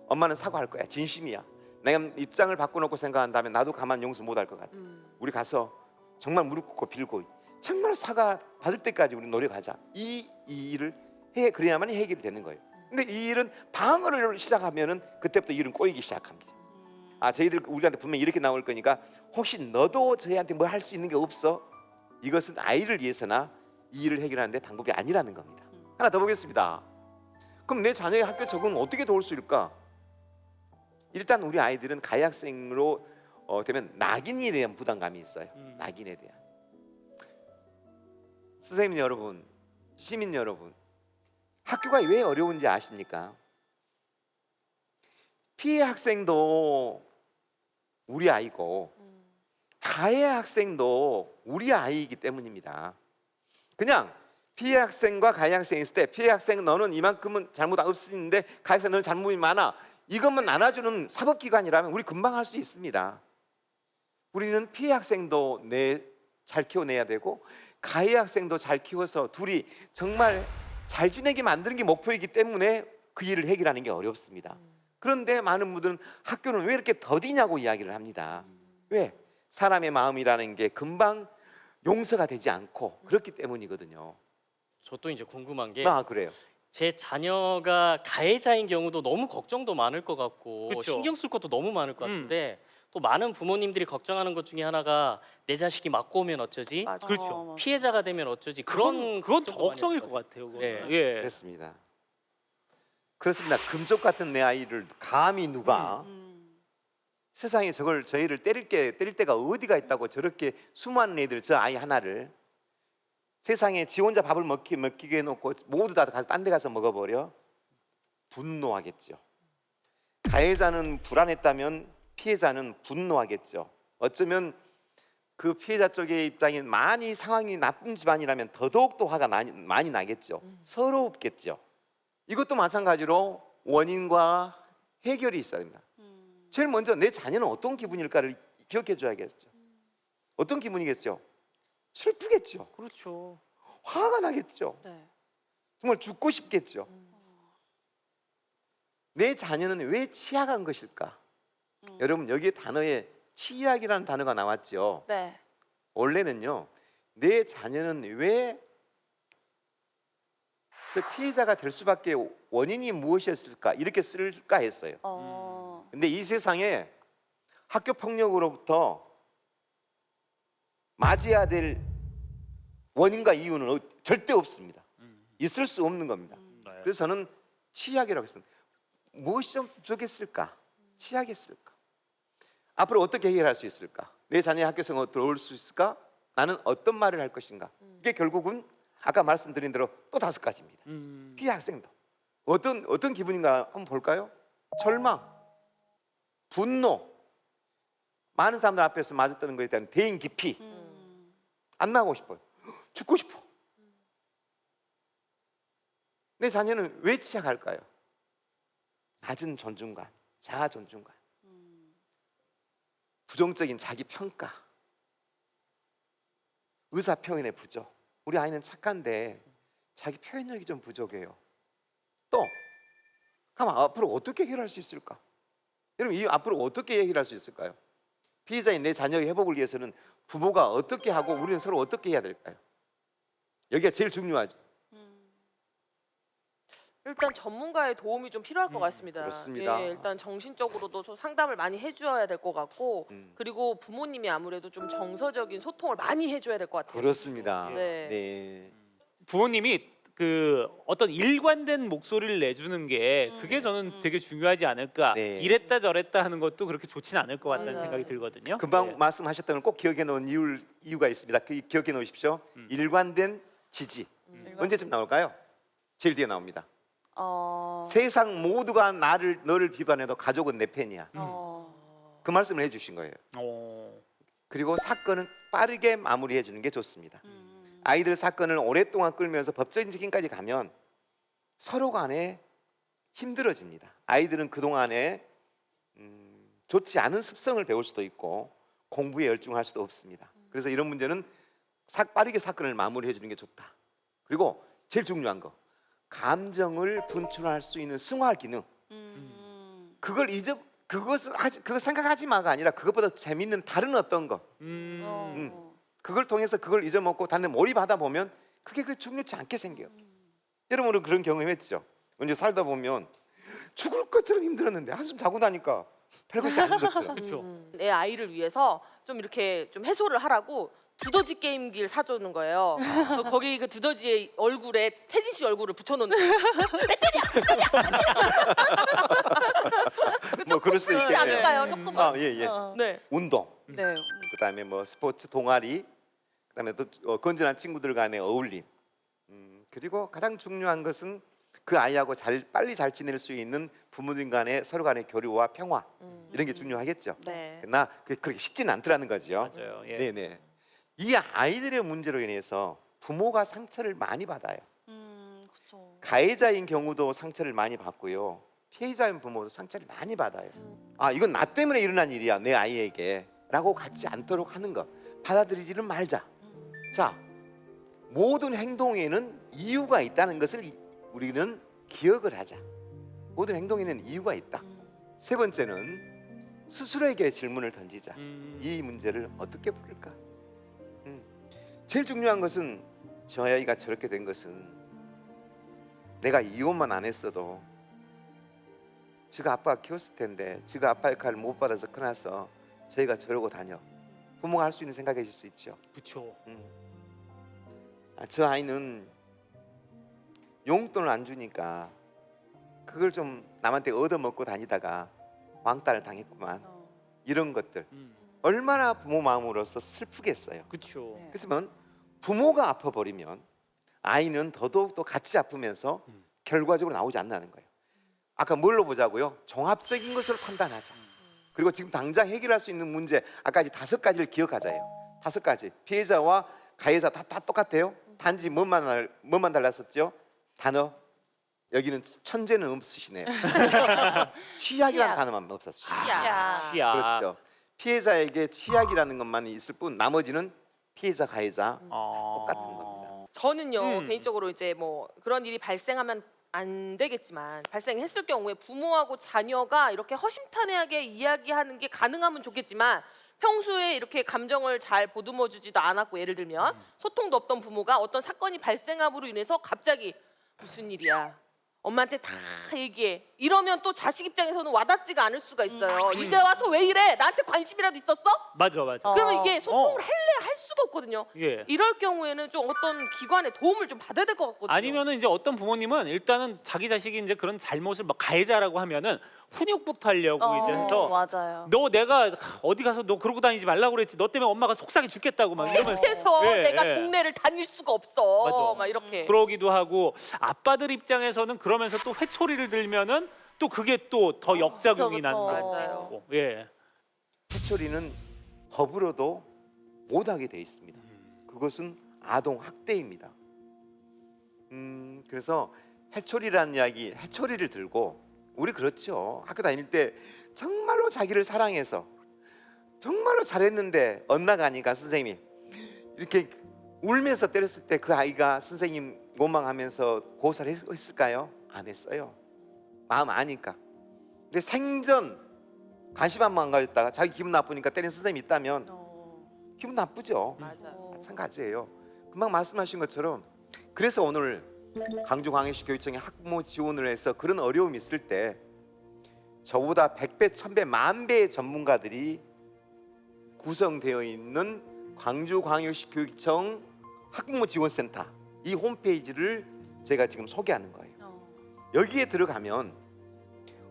엄마는 사과할 거야. 진심이야. 내가 입장을 바꿔놓고 생각한다면 나도 가만 용서 못할 것 같아. 우리 가서 정말 무릎 꿇고 빌고 정말 사과 받을 때까지 우리 노력하자. 이 일을 그래야만 해결이 되는 거예요. 근데 이 일은 방어를 시작하면은 그때부터 일은 꼬이기 시작합니다. 저희들 우리한테 분명히 이렇게 나올 거니까 혹시 너도 저희한테 뭐 할 수 있는 게 없어? 이것은 아이를 위해서나 이 일을 해결하는데 방법이 아니라는 겁니다. 하나 더 보겠습니다. 그럼 내 자녀의 학교 적응은 어떻게 도울 수 있을까? 일단 우리 아이들은 가해 학생으로 되면 낙인에 대한 부담감이 있어요. 낙인에 대한. 선생님 여러분, 시민 여러분, 학교가 왜 어려운지 아십니까? 피해 학생도 우리 아이고 가해 학생도 우리 아이이기 때문입니다. 그냥 피해 학생과 가해 학생이 있을 때 피해 학생 너는 이만큼은 잘못 없으는데 가해 학생 너는 잘못이 많아, 이것만 안아주는 사법기관이라면 우리 금방 할 수 있습니다. 우리는 피해 학생도 잘 키워내야 되고 가해 학생도 잘 키워서 둘이 정말 잘 지내게 만드는 게 목표이기 때문에 그 일을 해결하는 게 어렵습니다. 그런데 많은 분들은 학교는 왜 이렇게 더디냐고 이야기를 합니다. 왜? 사람의 마음이라는 게 금방 용서가 되지 않고 그렇기 때문이거든요. 저도 이제 궁금한 게 그래요. 제 자녀가 가해자인 경우도 너무 걱정도 많을 것 같고 그쵸. 신경 쓸 것도 너무 많을 것 같은데 또 많은 부모님들이 걱정하는 것 중에 하나가 내 자식이 맞고 오면 어쩌지? 맞아. 그렇죠. 피해자가 되면 어쩌지? 그건 더 걱정도 많이 걱정일 했거든요. 것 같아요. 그거는. 네. 예. 그렇습니다. 그렇습니다. 금쪽 같은 내 아이를 감히 누가 세상에 저희를 때릴 때가 어디가 있다고 저렇게 수많은 애들 저 아이 하나를 세상에 지 혼자 밥을 먹기게 해놓고 모두 다 가서 딴 데 가서 먹어버려? 분노하겠죠. 가해자는 불안했다면 피해자는 분노하겠죠. 어쩌면 그 피해자 쪽의 입장이 많이 상황이 나쁜 집안이라면 더더욱 또 화가 많이 나겠죠. 서럽겠죠. 이것도 마찬가지로 원인과 해결이 있어야 됩니다. 제일 먼저 내 자녀는 어떤 기분일까를 기억해 줘야겠죠. 어떤 기분이겠죠? 슬프겠죠. 그렇죠. 화가 나겠죠. 네. 정말 죽고 싶겠죠. 내 자녀는 왜 취약한 것일까? 여러분 여기 단어에 취약이라는 단어가 나왔죠. 네. 원래는요, 내 자녀는 왜 저 피해자가 될 수밖에 원인이 무엇이었을까 이렇게 쓸까 했어요. 근데 이 세상에 학교 폭력으로부터 맞이해야 될 원인과 이유는 절대 없습니다. 있을 수 없는 겁니다. 네. 그래서 저는 취약이라고 했습니다. 무엇이 좀 부족했을까? 취약했을까? 앞으로 어떻게 해결할 수 있을까? 내 자녀의 학교생활 들어올 수 있을까? 나는 어떤 말을 할 것인가? 이게 결국은 아까 말씀드린 대로 또 5가지입니다. 피해 학생도 어떤 기분인가 한번 볼까요? 절망, 분노, 많은 사람들 앞에서 맞았다는 것에 대한 대인 기피, 안 나가고 싶어요. 죽고 싶어. 내 자녀는 왜 취약할까요? 낮은 존중감, 자아 존중감, 부정적인 자기 평가, 의사 표현의 부족. 우리 아이는 착한데 자기 표현력이 좀 부족해요. 또 그럼 앞으로 어떻게 해결할 수 있을까? 여러분 이 앞으로 어떻게 해결할 수 있을까요? 피해자인 내 자녀의 회복을 위해서는 부모가 어떻게 하고 우리는 서로 어떻게 해야 될까요? 여기가 제일 중요하죠. 일단 전문가의 도움이 좀 필요할 것 같습니다. 그렇습니다. 예, 일단 정신적으로도 좀 상담을 많이 해줘야 될 것 같고, 음. 그리고 부모님이 아무래도 좀 정서적인 소통을 많이 해줘야 될 것 같아요. 그렇습니다. 네. 네. 부모님이 그 어떤 일관된 목소리를 내주는 게 그게 저는 되게 중요하지 않을까. 네. 이랬다 저랬다 하는 것도 그렇게 좋지는 않을 것 같다는 네. 생각이 들거든요. 금방 네. 말씀하셨던 걸 꼭 기억해 놓은 이유가 있습니다. 그 기억해 놓으십시오. 일관된 지지. 언제쯤 나올까요? 제일 뒤에 나옵니다. 세상 모두가 너를 비판해도 가족은 내 편이야. 그 말씀을 해주신 거예요. 그리고 사건은 빠르게 마무리해 주는 게 좋습니다. 아이들 사건을 오랫동안 끌면서 법적인 책임까지 가면 서로 간에 힘들어집니다. 아이들은 그동안에 좋지 않은 습성을 배울 수도 있고 공부에 열중할 수도 없습니다. 그래서 이런 문제는 빠르게 사건을 마무리해 주는 게 좋다. 그리고 제일 중요한 거, 감정을 분출할 수 있는 승화 기능. 그걸 생각하지 마가 아니라 그것보다 재밌는 다른 어떤 거. 그걸 통해서 그걸 잊어먹고 다른 데 몰입하다 보면 그게 그렇게 중요치 않게 생겨요. 여러분은 그런 경험했죠? 언제 살다 보면 죽을 것처럼 힘들었는데 한숨 자고 나니까 별것이 아닌 것처럼. 그렇죠. 내 아이를 위해서 좀 이렇게 좀 해소를 하라고 두더지 게임기를 사주는 거예요. 거기 그 두더지의 얼굴에 태진 씨 얼굴을 붙여놓는 거예요. 뭐 그럴 수도 그렇지 있겠네요. 않을까요? 조금만. 아, 예, 예. 네. 운동. 네. 그다음에 뭐 스포츠 동아리, 그다음에 또 건전한 친구들 간의 어울림. 그리고 가장 중요한 것은 그 아이하고 빨리 잘 지낼 수 있는 부모님 간의 서로 간의 교류와 평화, 이런 게 중요하겠죠. 네. 그러나 그렇게 쉽지는 않더라는 거죠. 맞아요. 예. 네네. 이 아이들의 문제로 인해서 부모가 상처를 많이 받아요. 그렇죠. 가해자인 경우도 상처를 많이 받고요. 피해자인 부모도 상처를 많이 받아요. 아, 이건 나 때문에 일어난 일이야, 내 아이에게 라고 갖지 않도록 하는 것, 받아들이지는 말자. 자, 모든 행동에는 이유가 있다는 것을 우리는 기억을 하자. 모든 행동에는 이유가 있다. 세 번째는 스스로에게 질문을 던지자. 이 문제를 어떻게 풀까? 제일 중요한 것은 저 아이가 저렇게 된 것은 내가 이혼만 안 했어도 지가 아빠가 키웠을 텐데 지가 아빠 역할을 못 받아서 크나서 저희가 저러고 다녀. 부모가 할 수 있는 생각이실 수 있죠. 그렇죠. 저 아이는 용돈을 안 주니까 그걸 좀 남한테 얻어먹고 다니다가 왕따를 당했구만. 이런 것들 얼마나 부모 마음으로서 슬프겠어요. 그렇죠. 네. 그렇지만 부모가 아파버리면 아이는 더더욱 또 같이 아프면서 결과적으로 나오지 않는다는 거예요. 아까 뭘로 보자고요? 종합적인 것으로 판단하자. 그리고 지금 당장 해결할 수 있는 문제, 아까까지 5가지를 기억하자예요. 5가지. 피해자와 가해자 다 똑같아요. 단지 뭐만 달랐었죠? 단어, 여기는 천재는 없으시네요. 치약이라는 치약. 단어만 없었어요. 야. 시야. 그렇죠. 피해자에게 치약이라는 것만 있을 뿐 나머지는 피해자 가해자 똑같은 겁니다. 저는요 개인적으로 이제 뭐 그런 일이 발생하면 안 되겠지만 발생했을 경우에 부모하고 자녀가 이렇게 허심탄회하게 이야기하는 게 가능하면 좋겠지만 평소에 이렇게 감정을 잘 보듬어주지도 않았고 예를 들면 소통도 없던 부모가 어떤 사건이 발생함으로 인해서 갑자기 무슨 일이야 엄마한테 다 얘기해 이러면 또 자식 입장에서는 와닿지가 않을 수가 있어요. 이제 와서 왜 이래 나한테 관심이라도 있었어? 맞아. 그러면 이게 소통을 할 수가 없거든요. 예. 이럴 경우에는 좀 어떤 기관의 도움을 좀 받아야 될 것 같거든요. 아니면은 이제 어떤 부모님은 일단은 자기 자식이 이제 그런 잘못을 막 가해자라고 하면은 훈육부터 하려고 이제 해서 맞아요. 너 내가 어디 가서 너 그러고 다니지 말라고 그랬지. 너 때문에 엄마가 속상해 죽겠다고 막 이러면서 해서 예, 내가 예. 동네를 다닐 수가 없어. 맞아. 막 이렇게. 그러기도 하고 아빠들 입장에서는 그러면서 또 회초리를 들면은 또 그게 또 더 역작용이 그쵸, 나는 그쵸. 맞아요. 거고. 예. 해초리는 법으로도 못하게 돼 있습니다. 그것은 아동 학대입니다. 그래서 해초리라는 이야기, 해초리를 들고 우리 그렇죠. 학교 다닐 때 정말로 자기를 사랑해서 정말로 잘했는데 엇나가니까 선생님이 이렇게 울면서 때렸을 때 그 아이가 선생님 원망하면서 고사를 했을까요? 안 했어요. 마음 아니까. 근데 생전 관심 한 번 안 가졌다가 자기 기분 나쁘니까 때린 선생님이 있다면 기분 나쁘죠. 맞아요. 마찬가지예요. 금방 말씀하신 것처럼 그래서 오늘 광주광역시 교육청에 학부모 지원을 해서 그런 어려움이 있을 때 저보다 100배, 1000배, 만배의 전문가들이 구성되어 있는 광주광역시 교육청 학부모 지원센터 이 홈페이지를 제가 지금 소개하는 거예요. 여기에 들어가면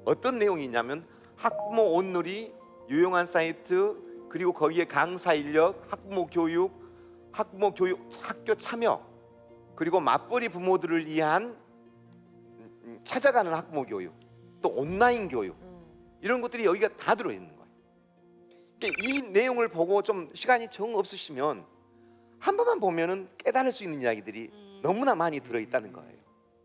어떤 내용이 있냐면 학부모 온누리 유용한 사이트 그리고 거기에 강사 인력, 학부모 교육 학교 참여 그리고 맞벌이 부모들을 위한 찾아가는 학부모 교육 또 온라인 교육 이런 것들이 여기가 다 들어있는 거예요. 그러니까 이 내용을 보고 좀 시간이 정 없으시면 한 번만 보면은 깨달을 수 있는 이야기들이 너무나 많이 들어있다는 거예요.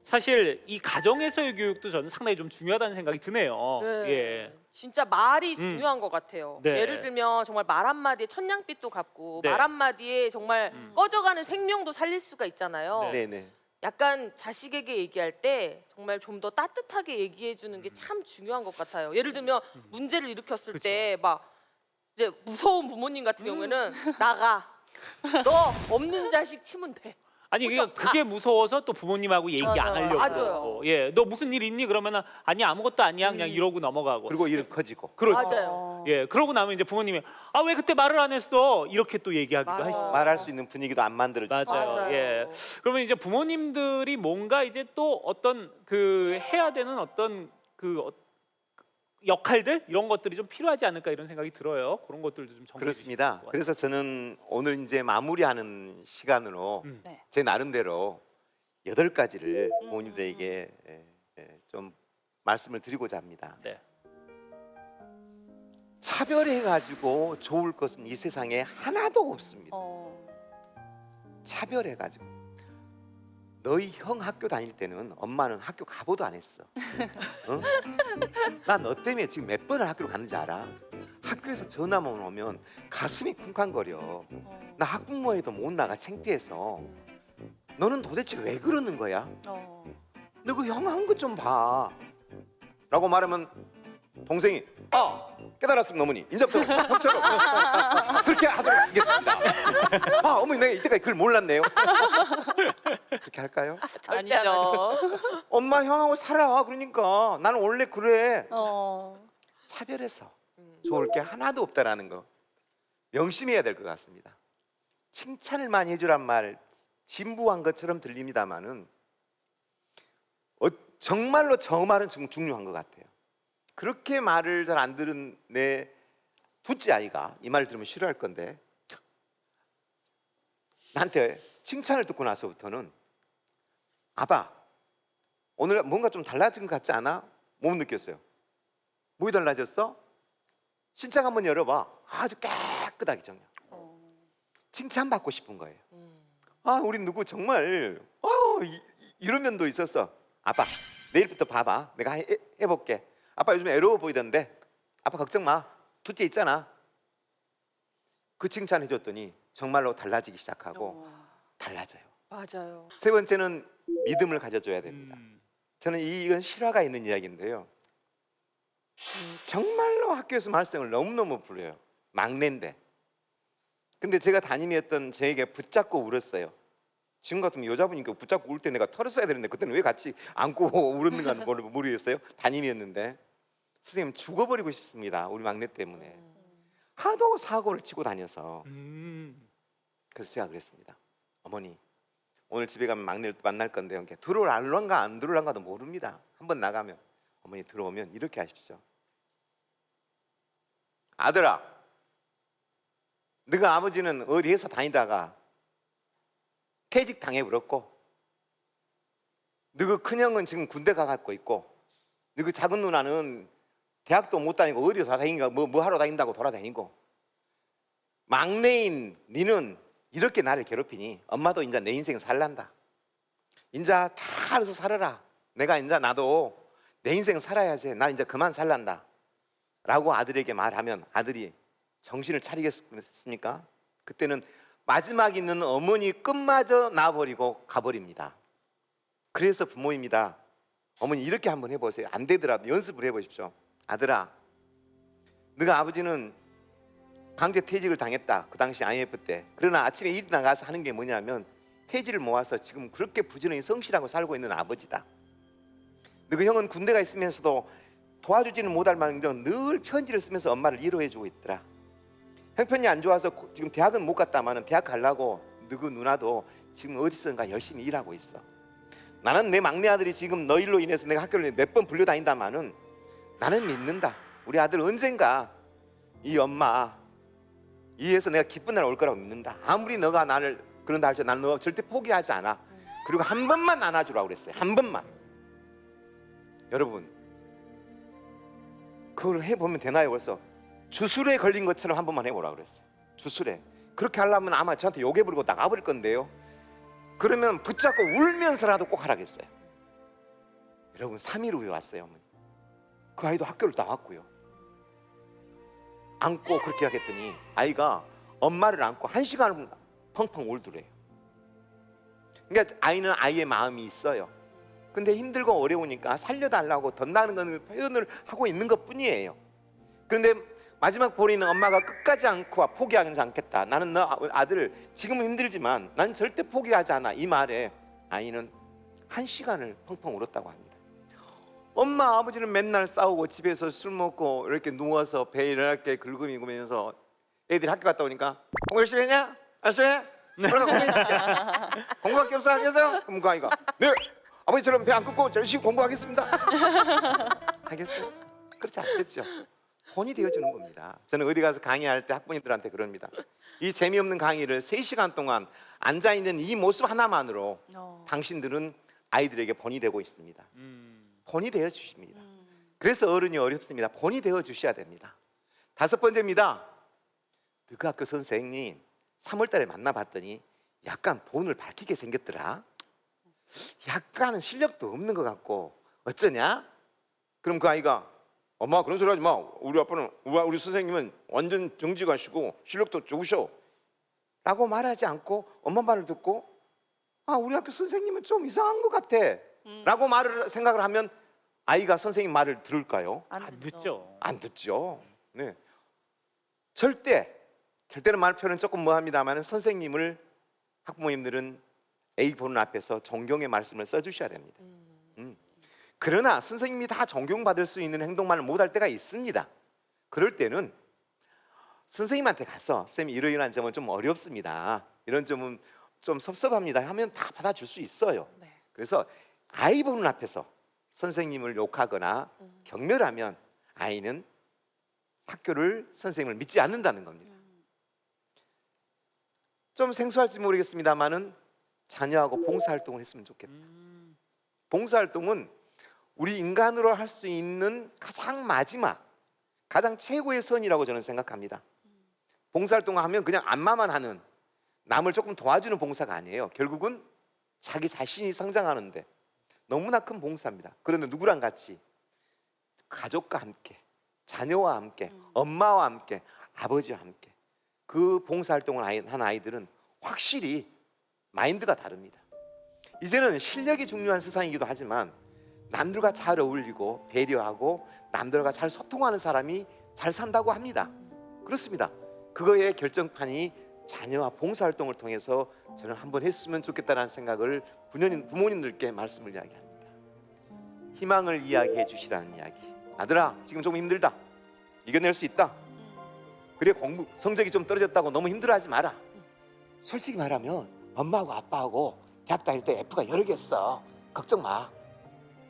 사실 이 가정에서의 교육도 저는 상당히 좀 중요하다는 생각이 드네요. 네. 예. 진짜 말이 중요한 것 같아요. 네. 예를 들면 정말 말 한마디에 천냥빚도 갚고 네. 말 한마디에 정말 꺼져가는 생명도 살릴 수가 있잖아요. 네네. 약간 자식에게 얘기할 때 정말 좀 더 따뜻하게 얘기해 주는 게 참 중요한 것 같아요. 예를 들면 문제를 일으켰을 때 막 이제 무서운 부모님 같은 경우에는 나가 너 없는 자식 치면 돼. 아니 이게 그죠? 그게 무서워서 또 부모님하고 얘기 안 맞아요. 하려고. 맞아요. 예, 너 무슨 일 있니? 그러면은 아니 아무것도 아니야 그냥 이러고 넘어가고. 그리고 일 커지고. 그렇죠. 맞아요. 예, 그러고 나면 이제 부모님이 아 왜 그때 말을 안 했어? 이렇게 또 얘기하기도 맞아요. 하시고. 말할 수 있는 분위기도 안 만들어지고. 맞아요. 맞아요. 예. 그러면 이제 부모님들이 뭔가 이제 또 어떤 그 해야 되는 어떤 그 역할들 이런 것들이 좀 필요하지 않을까 이런 생각이 들어요. 그런 것들도 좀 정리해 그렇습니다. 주시면 좋을 것 그래서 저는 오늘 이제 마무리하는 시간으로 네. 제 나름대로 8가지를 부모님들에게 좀 말씀을 드리고자 합니다. 네. 차별해가지고 좋을 것은 이 세상에 하나도 없습니다. 차별해가지고 너희 형 학교 다닐 때는 엄마는 학교 가보도 안 했어. 어? 나 너 때문에 지금 몇 번을 학교를 갔는지 알아? 학교에서 전화만 오면 가슴이 쿵쾅거려. 나 학부모회도 못 나가 창피해서. 너는 도대체 왜 그러는 거야? 너 그 형 한 것 좀 봐. 라고 말하면 동생이 깨달았습니다 어머니. 인정부터 형처럼 그렇게 하도록 하겠습니다. 어머니 내가 이때까지 그걸 몰랐네요. 그렇게 할까요? 절대 안 하죠. 엄마 형하고 살아. 그러니까 나는 원래 그래. 차별해서 좋을 게 하나도 없다라는 거 명심해야 될 것 같습니다. 칭찬을 많이 해주란 말 진부한 것처럼 들립니다만은 정말로 저 말은 좀 중요한 것 같아요. 그렇게 말을 잘 안 들은 내 둘째 아이가 이 말을 들으면 싫어할 건데 나한테 칭찬을 듣고 나서부터는 아빠 오늘 뭔가 좀 달라진 것 같지 않아? 못 느꼈어요. 뭐가 달라졌어? 신장 한번 열어봐. 아주 깨끗하게 정녕. 칭찬받고 싶은 거예요. 우리 누구 정말 이런 면도 있었어. 아빠 내일부터 봐봐. 내가 해볼게. 아빠 요즘 애로워 보이던데 아빠 걱정 마. 둘째 있잖아. 그 칭찬해줬더니 정말로 달라지기 시작하고 달라져요. 맞아요. 세 번째는 믿음을 가져줘야 됩니다. 저는 이건 실화가 있는 이야기인데요. 정말로 학교에서 말썽을 너무너무 부려요. 막내인데. 근데 제가 담임이었던 제에게 붙잡고 울었어요. 지금 같으면 여자분이니까 붙잡고 울 때 내가 털었어야 되는데 그때는 왜 같이 안고 울었는가 모르겠어요. 담임이었는데 선생님 죽어버리고 싶습니다. 우리 막내 때문에. 하도 사고를 치고 다녀서. 그래서 제가 그랬습니다. 어머니 오늘 집에 가면 막내를 만날 건데요. 들어올란가 안 들어올란가도 모릅니다. 한번 나가면 어머니 들어오면 이렇게 하십시오. 아들아, 너가 아버지는 어디에서 다니다가 퇴직 당해버렸고 너그 큰형은 지금 군대 가갖고 있고 너그 작은 누나는 대학도 못 다니고 어디서 다니니까 뭐 하러 다닌다고 돌아다니고 막내인 니는 이렇게 나를 괴롭히니 엄마도 이제 내 인생 살란다. 이제 다 알아서 살아라. 내가 이제 나도 내 인생 살아야지. 나 이제 그만 살란다. 라고 아들에게 말하면 아들이 정신을 차리겠습니까? 그때는 마지막 있는 어머니 끝마저 놔버리고 가버립니다. 그래서 부모입니다. 어머니 이렇게 한번 해보세요. 안 되더라도 연습을 해보십시오. 아들아, 너가 아버지는 강제 퇴직을 당했다. 그 당시 IMF 때. 그러나 아침에 일어나가서 하는 게 뭐냐면 퇴직을 모아서 지금 그렇게 부지런히 성실하고 살고 있는 아버지다. 너그 형은 군대가 있으면서도 도와주지는 못할 만큼 늘 편지를 쓰면서 엄마를 위로해주고 있더라. 형편이 안 좋아서 지금 대학은 못 갔다마는 대학 가려고 너그 누나도 지금 어디선가 열심히 일하고 있어. 나는 내 막내 아들이 지금 너 일로 인해서 내가 학교를 몇 번 불려다닌다마는 나는 믿는다. 우리 아들 언젠가 이 엄마 이해해서 내가 기쁜 날 올 거라고 믿는다. 아무리 너가 나를 그런다 할지라도 나는 너 절대 포기하지 않아. 그리고 한 번만 안아주라고 그랬어요. 한 번만. 여러분 그걸 해보면 되나요? 벌써 주술에 걸린 것처럼 한 번만 해보라고 그랬어요. 주술에. 그렇게 하려면 아마 저한테 욕해 부리고 나가버릴 건데요. 그러면 붙잡고 울면서라도 꼭 하라겠어요. 여러분 3일 후에 왔어요. 어머니. 그 아이도 학교를 나왔고요. 안고 그렇게 하겠더니 아이가 엄마를 안고 1시간을 펑펑 울더래요. 그러니까 아이는 아이의 마음이 있어요. 근데 힘들고 어려우니까 살려달라고 덧나는 건 표현을 하고 있는 것뿐이에요. 그런데 마지막 보리는 엄마가 끝까지 않고 포기하지 않겠다. 나는 너 아들 지금은 힘들지만 난 절대 포기하지 않아. 이 말에 아이는 1시간을 펑펑 울었다고 합니다. 엄마 아버지는 맨날 싸우고 집에서 술 먹고 이렇게 누워서 배 이렇게 긁으면서 애들이 학교 갔다 오니까 공부 열심히 했냐? 안 해? 공부밖에 없어 안녕하세요? 그럼 그 아이가 네 아버지처럼 배 안 끄고 열심히 공부하겠습니다. 하겠어요? 그렇지 않겠죠. 본이 되어주는 겁니다. 저는 어디 가서 강의할 때 학부모님들한테 그럽니다. 이 재미없는 강의를 3시간 동안 앉아있는 이 모습 하나만으로 당신들은 아이들에게 본이 되고 있습니다. 본이 되어 주십니다. 그래서 어른이 어렵습니다. 본이 되어 주셔야 됩니다. 5번째입니다. 그 학교 선생님 3월 달에 만나봤더니 약간 본을 밝히게 생겼더라. 약간은 실력도 없는 것 같고 어쩌냐? 그럼 그 아이가 엄마 그런 소리 하지 마. 우리 아빠는 우리 선생님은 완전 정직하시고 실력도 좋으셔 라고 말하지 않고 엄마 말을 듣고 아 우리 학교 선생님은 좀 이상한 것 같아 라고 생각을 하면 아이가 선생님 말을 들을까요? 안 듣죠. 안 듣죠. 네. 절대는 말 표현은 조금 뭐합니다만 선생님을 학부모님들은 A 보는 앞에서 존경의 말씀을 써주셔야 됩니다. 그러나 선생님이 다 존경받을 수 있는 행동만을 못할 때가 있습니다. 그럴 때는 선생님한테 가서 선생님 이러이러한 점은 좀 어렵습니다. 이런 점은 좀 섭섭합니다 하면 다 받아줄 수 있어요. 네. 그래서 아이 보는 앞에서 선생님을 욕하거나 경멸하면 아이는 학교를 선생님을 믿지 않는다는 겁니다. 좀 생소할지 모르겠습니다만은 자녀하고 봉사활동을 했으면 좋겠다. 봉사활동은 우리 인간으로 할 수 있는 가장 마지막, 가장 최고의 선이라고 저는 생각합니다. 봉사활동을 하면 그냥 안마만 하는 남을 조금 도와주는 봉사가 아니에요. 결국은 자기 자신이 성장하는데 너무나 큰 봉사입니다. 그런데 누구랑 같이? 가족과 함께, 자녀와 함께, 엄마와 함께, 아버지와 함께 그 봉사활동을 한 아이들은 확실히 마인드가 다릅니다. 이제는 실력이 중요한 세상이기도 하지만 남들과 잘 어울리고 배려하고 남들과 잘 소통하는 사람이 잘 산다고 합니다. 그렇습니다. 그거의 결정판이 자녀와 봉사활동을 통해서 저는 한번 했으면 좋겠다는 생각을 부모님들께 말씀을 이야기합니다. 희망을 이야기해 주시라는 이야기. 아들아, 지금 좀 힘들다. 이겨낼 수 있다. 그래, 공부 성적이 좀 떨어졌다고 너무 힘들어하지 마라. 솔직히 말하면 엄마하고 아빠하고 대학 다닐 때 F가 여러 개 있어. 걱정 마.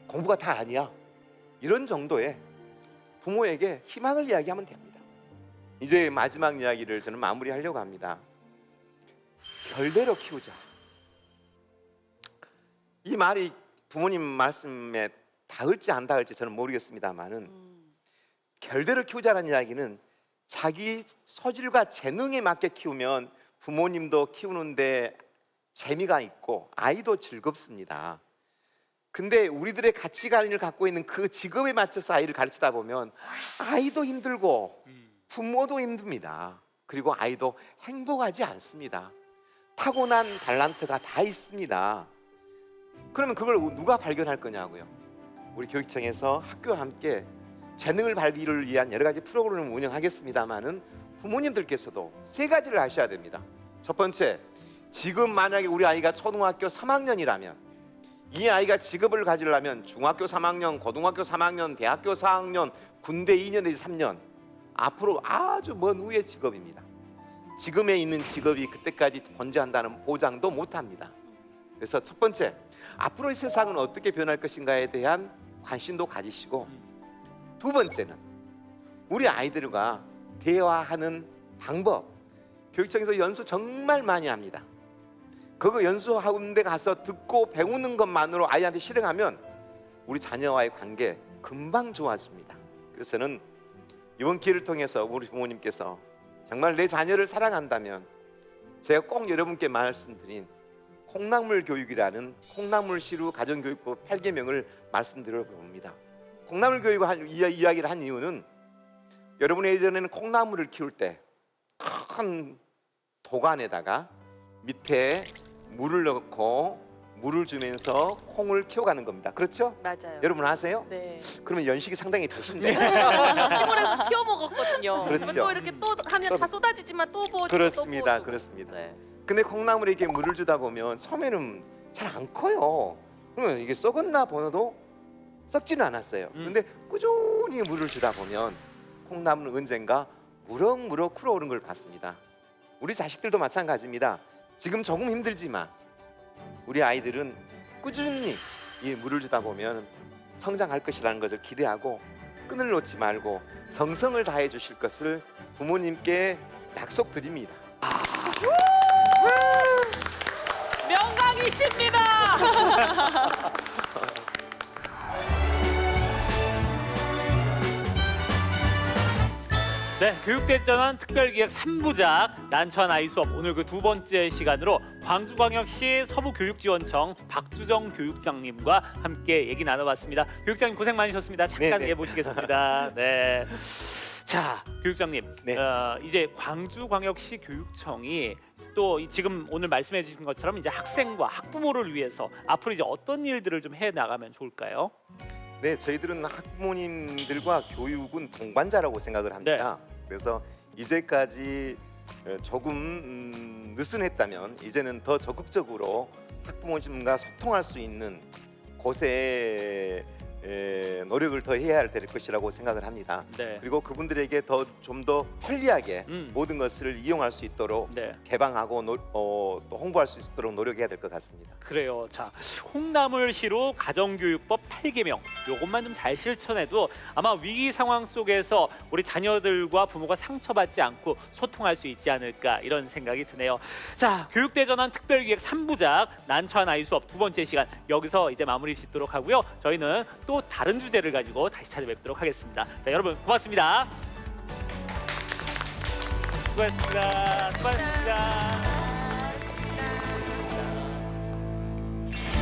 공부가 다 아니야. 이런 정도의 부모에게 희망을 이야기하면 됩니다. 이제 마지막 이야기를 저는 마무리하려고 합니다. 결대로 키우자. 이 말이 부모님 말씀에 닿을지 안 닿을지 저는 모르겠습니다만은 결대로 키우자라는 이야기는 자기 소질과 재능에 맞게 키우면 부모님도 키우는데 재미가 있고 아이도 즐겁습니다. 근데 우리들의 가치관을 갖고 있는 그 직업에 맞춰서 아이를 가르치다 보면 아이도 힘들고 부모도 힘듭니다. 그리고 아이도 행복하지 않습니다. 타고난 탤런트가 다 있습니다. 그러면 그걸 누가 발견할 거냐고요. 우리 교육청에서 학교와 함께 재능을 발휘를 위한 여러 가지 프로그램을 운영하겠습니다만은 부모님들께서도 세 가지를 하셔야 됩니다. 첫 번째, 지금 만약에 우리 아이가 초등학교 3학년이라면 이 아이가 직업을 가지려면 중학교 3학년, 고등학교 3학년, 대학교 4학년, 군대 2년 내지 3년 앞으로 아주 먼 후의 직업입니다. 지금에 있는 직업이 그때까지 존재한다는 보장도 못합니다. 그래서 첫 번째, 앞으로의 세상은 어떻게 변할 것인가에 대한 관심도 가지시고, 두 번째는 우리 아이들과 대화하는 방법. 교육청에서 연수 정말 많이 합니다. 그거 연수하는 데 가서 듣고 배우는 것만으로 아이한테 실행하면 우리 자녀와의 관계 금방 좋아집니다. 그래서 저는 이번 기회를 통해서 우리 부모님께서 정말 내 자녀를 사랑한다면 제가 꼭 여러분께 말씀드린 콩나물 교육이라는 콩나물시루 가정교육법 8개명을 말씀드려 봅니다. 콩나물 교육을 이야기를 한 이유는 여러분 예전에는 콩나물을 키울 때 큰 도관에다가 밑에 물을 넣고 물을 주면서 콩을 키워가는 겁니다. 그렇죠? 맞아요. 여러분 아세요? 네. 그러면 연식이 상당히 되신데 시골에서 키워 먹었거든요. 그렇죠. 그러면 또 이렇게 또 하면 다 쏟아지지만 또 부어주고 그렇습니다. 또 부어주고. 그렇습니다. 네. 근데 콩나물에 이렇게 물을 주다 보면 처음에는 잘 안 커요. 그러면 이게 썩었나 보너도 썩지는 않았어요. 그런데 꾸준히 물을 주다 보면 콩나물은 언젠가 무럭무럭 끓어오른 걸 봤습니다. 우리 자식들도 마찬가지입니다. 지금 조금 힘들지만 우리 아이들은 꾸준히 이 물을 주다 보면 성장할 것이라는 것을 기대하고 끈을 놓지 말고 정성을 다해 주실 것을 부모님께 약속드립니다. 명강이십니다. 네, 교육대전환 특별기획 3부작 난처한 아이 수업 오늘 그 두 번째 시간으로 광주광역시 서부교육지원청 박주정 교육장님과 함께 얘기 나눠봤습니다. 교육장님 고생 많으셨습니다. 잠깐 네네. 해보시겠습니다. 네. 자, 교육장님, 네. 이제 광주광역시 교육청이 또 지금 오늘 말씀해주신 것처럼 이제 학생과 학부모를 위해서 앞으로 이제 어떤 일들을 좀 해 나가면 좋을까요? 네, 저희들은 학부모님들과 교육은 동반자라고 생각을 합니다. 그래서 이제까지 조금 느슨했다면 이제는 더 적극적으로 학부모님과 소통할 수 있는 곳에 노력을 더 해야 될 것이라고 생각을 합니다. 네. 그리고 그분들에게 좀 더 편리하게 모든 것을 이용할 수 있도록 네. 개방하고 또 홍보할 수 있도록 노력해야 될 것 같습니다. 그래요. 자, 콩나물시루 가정교육법 8개명 요것만 좀 잘 실천해도 아마 위기 상황 속에서 우리 자녀들과 부모가 상처받지 않고 소통할 수 있지 않을까 이런 생각이 드네요. 자, 교육대전환 특별기획 3부작 난처한 아이 수업 두 번째 시간 여기서 이제 마무리 짓도록 하고요. 저희는 또 다른 주제를 가지고 다시 찾아뵙도록 하겠습니다. 자, 여러분 고맙습니다. 수고하셨습니다. 수고하셨습니다.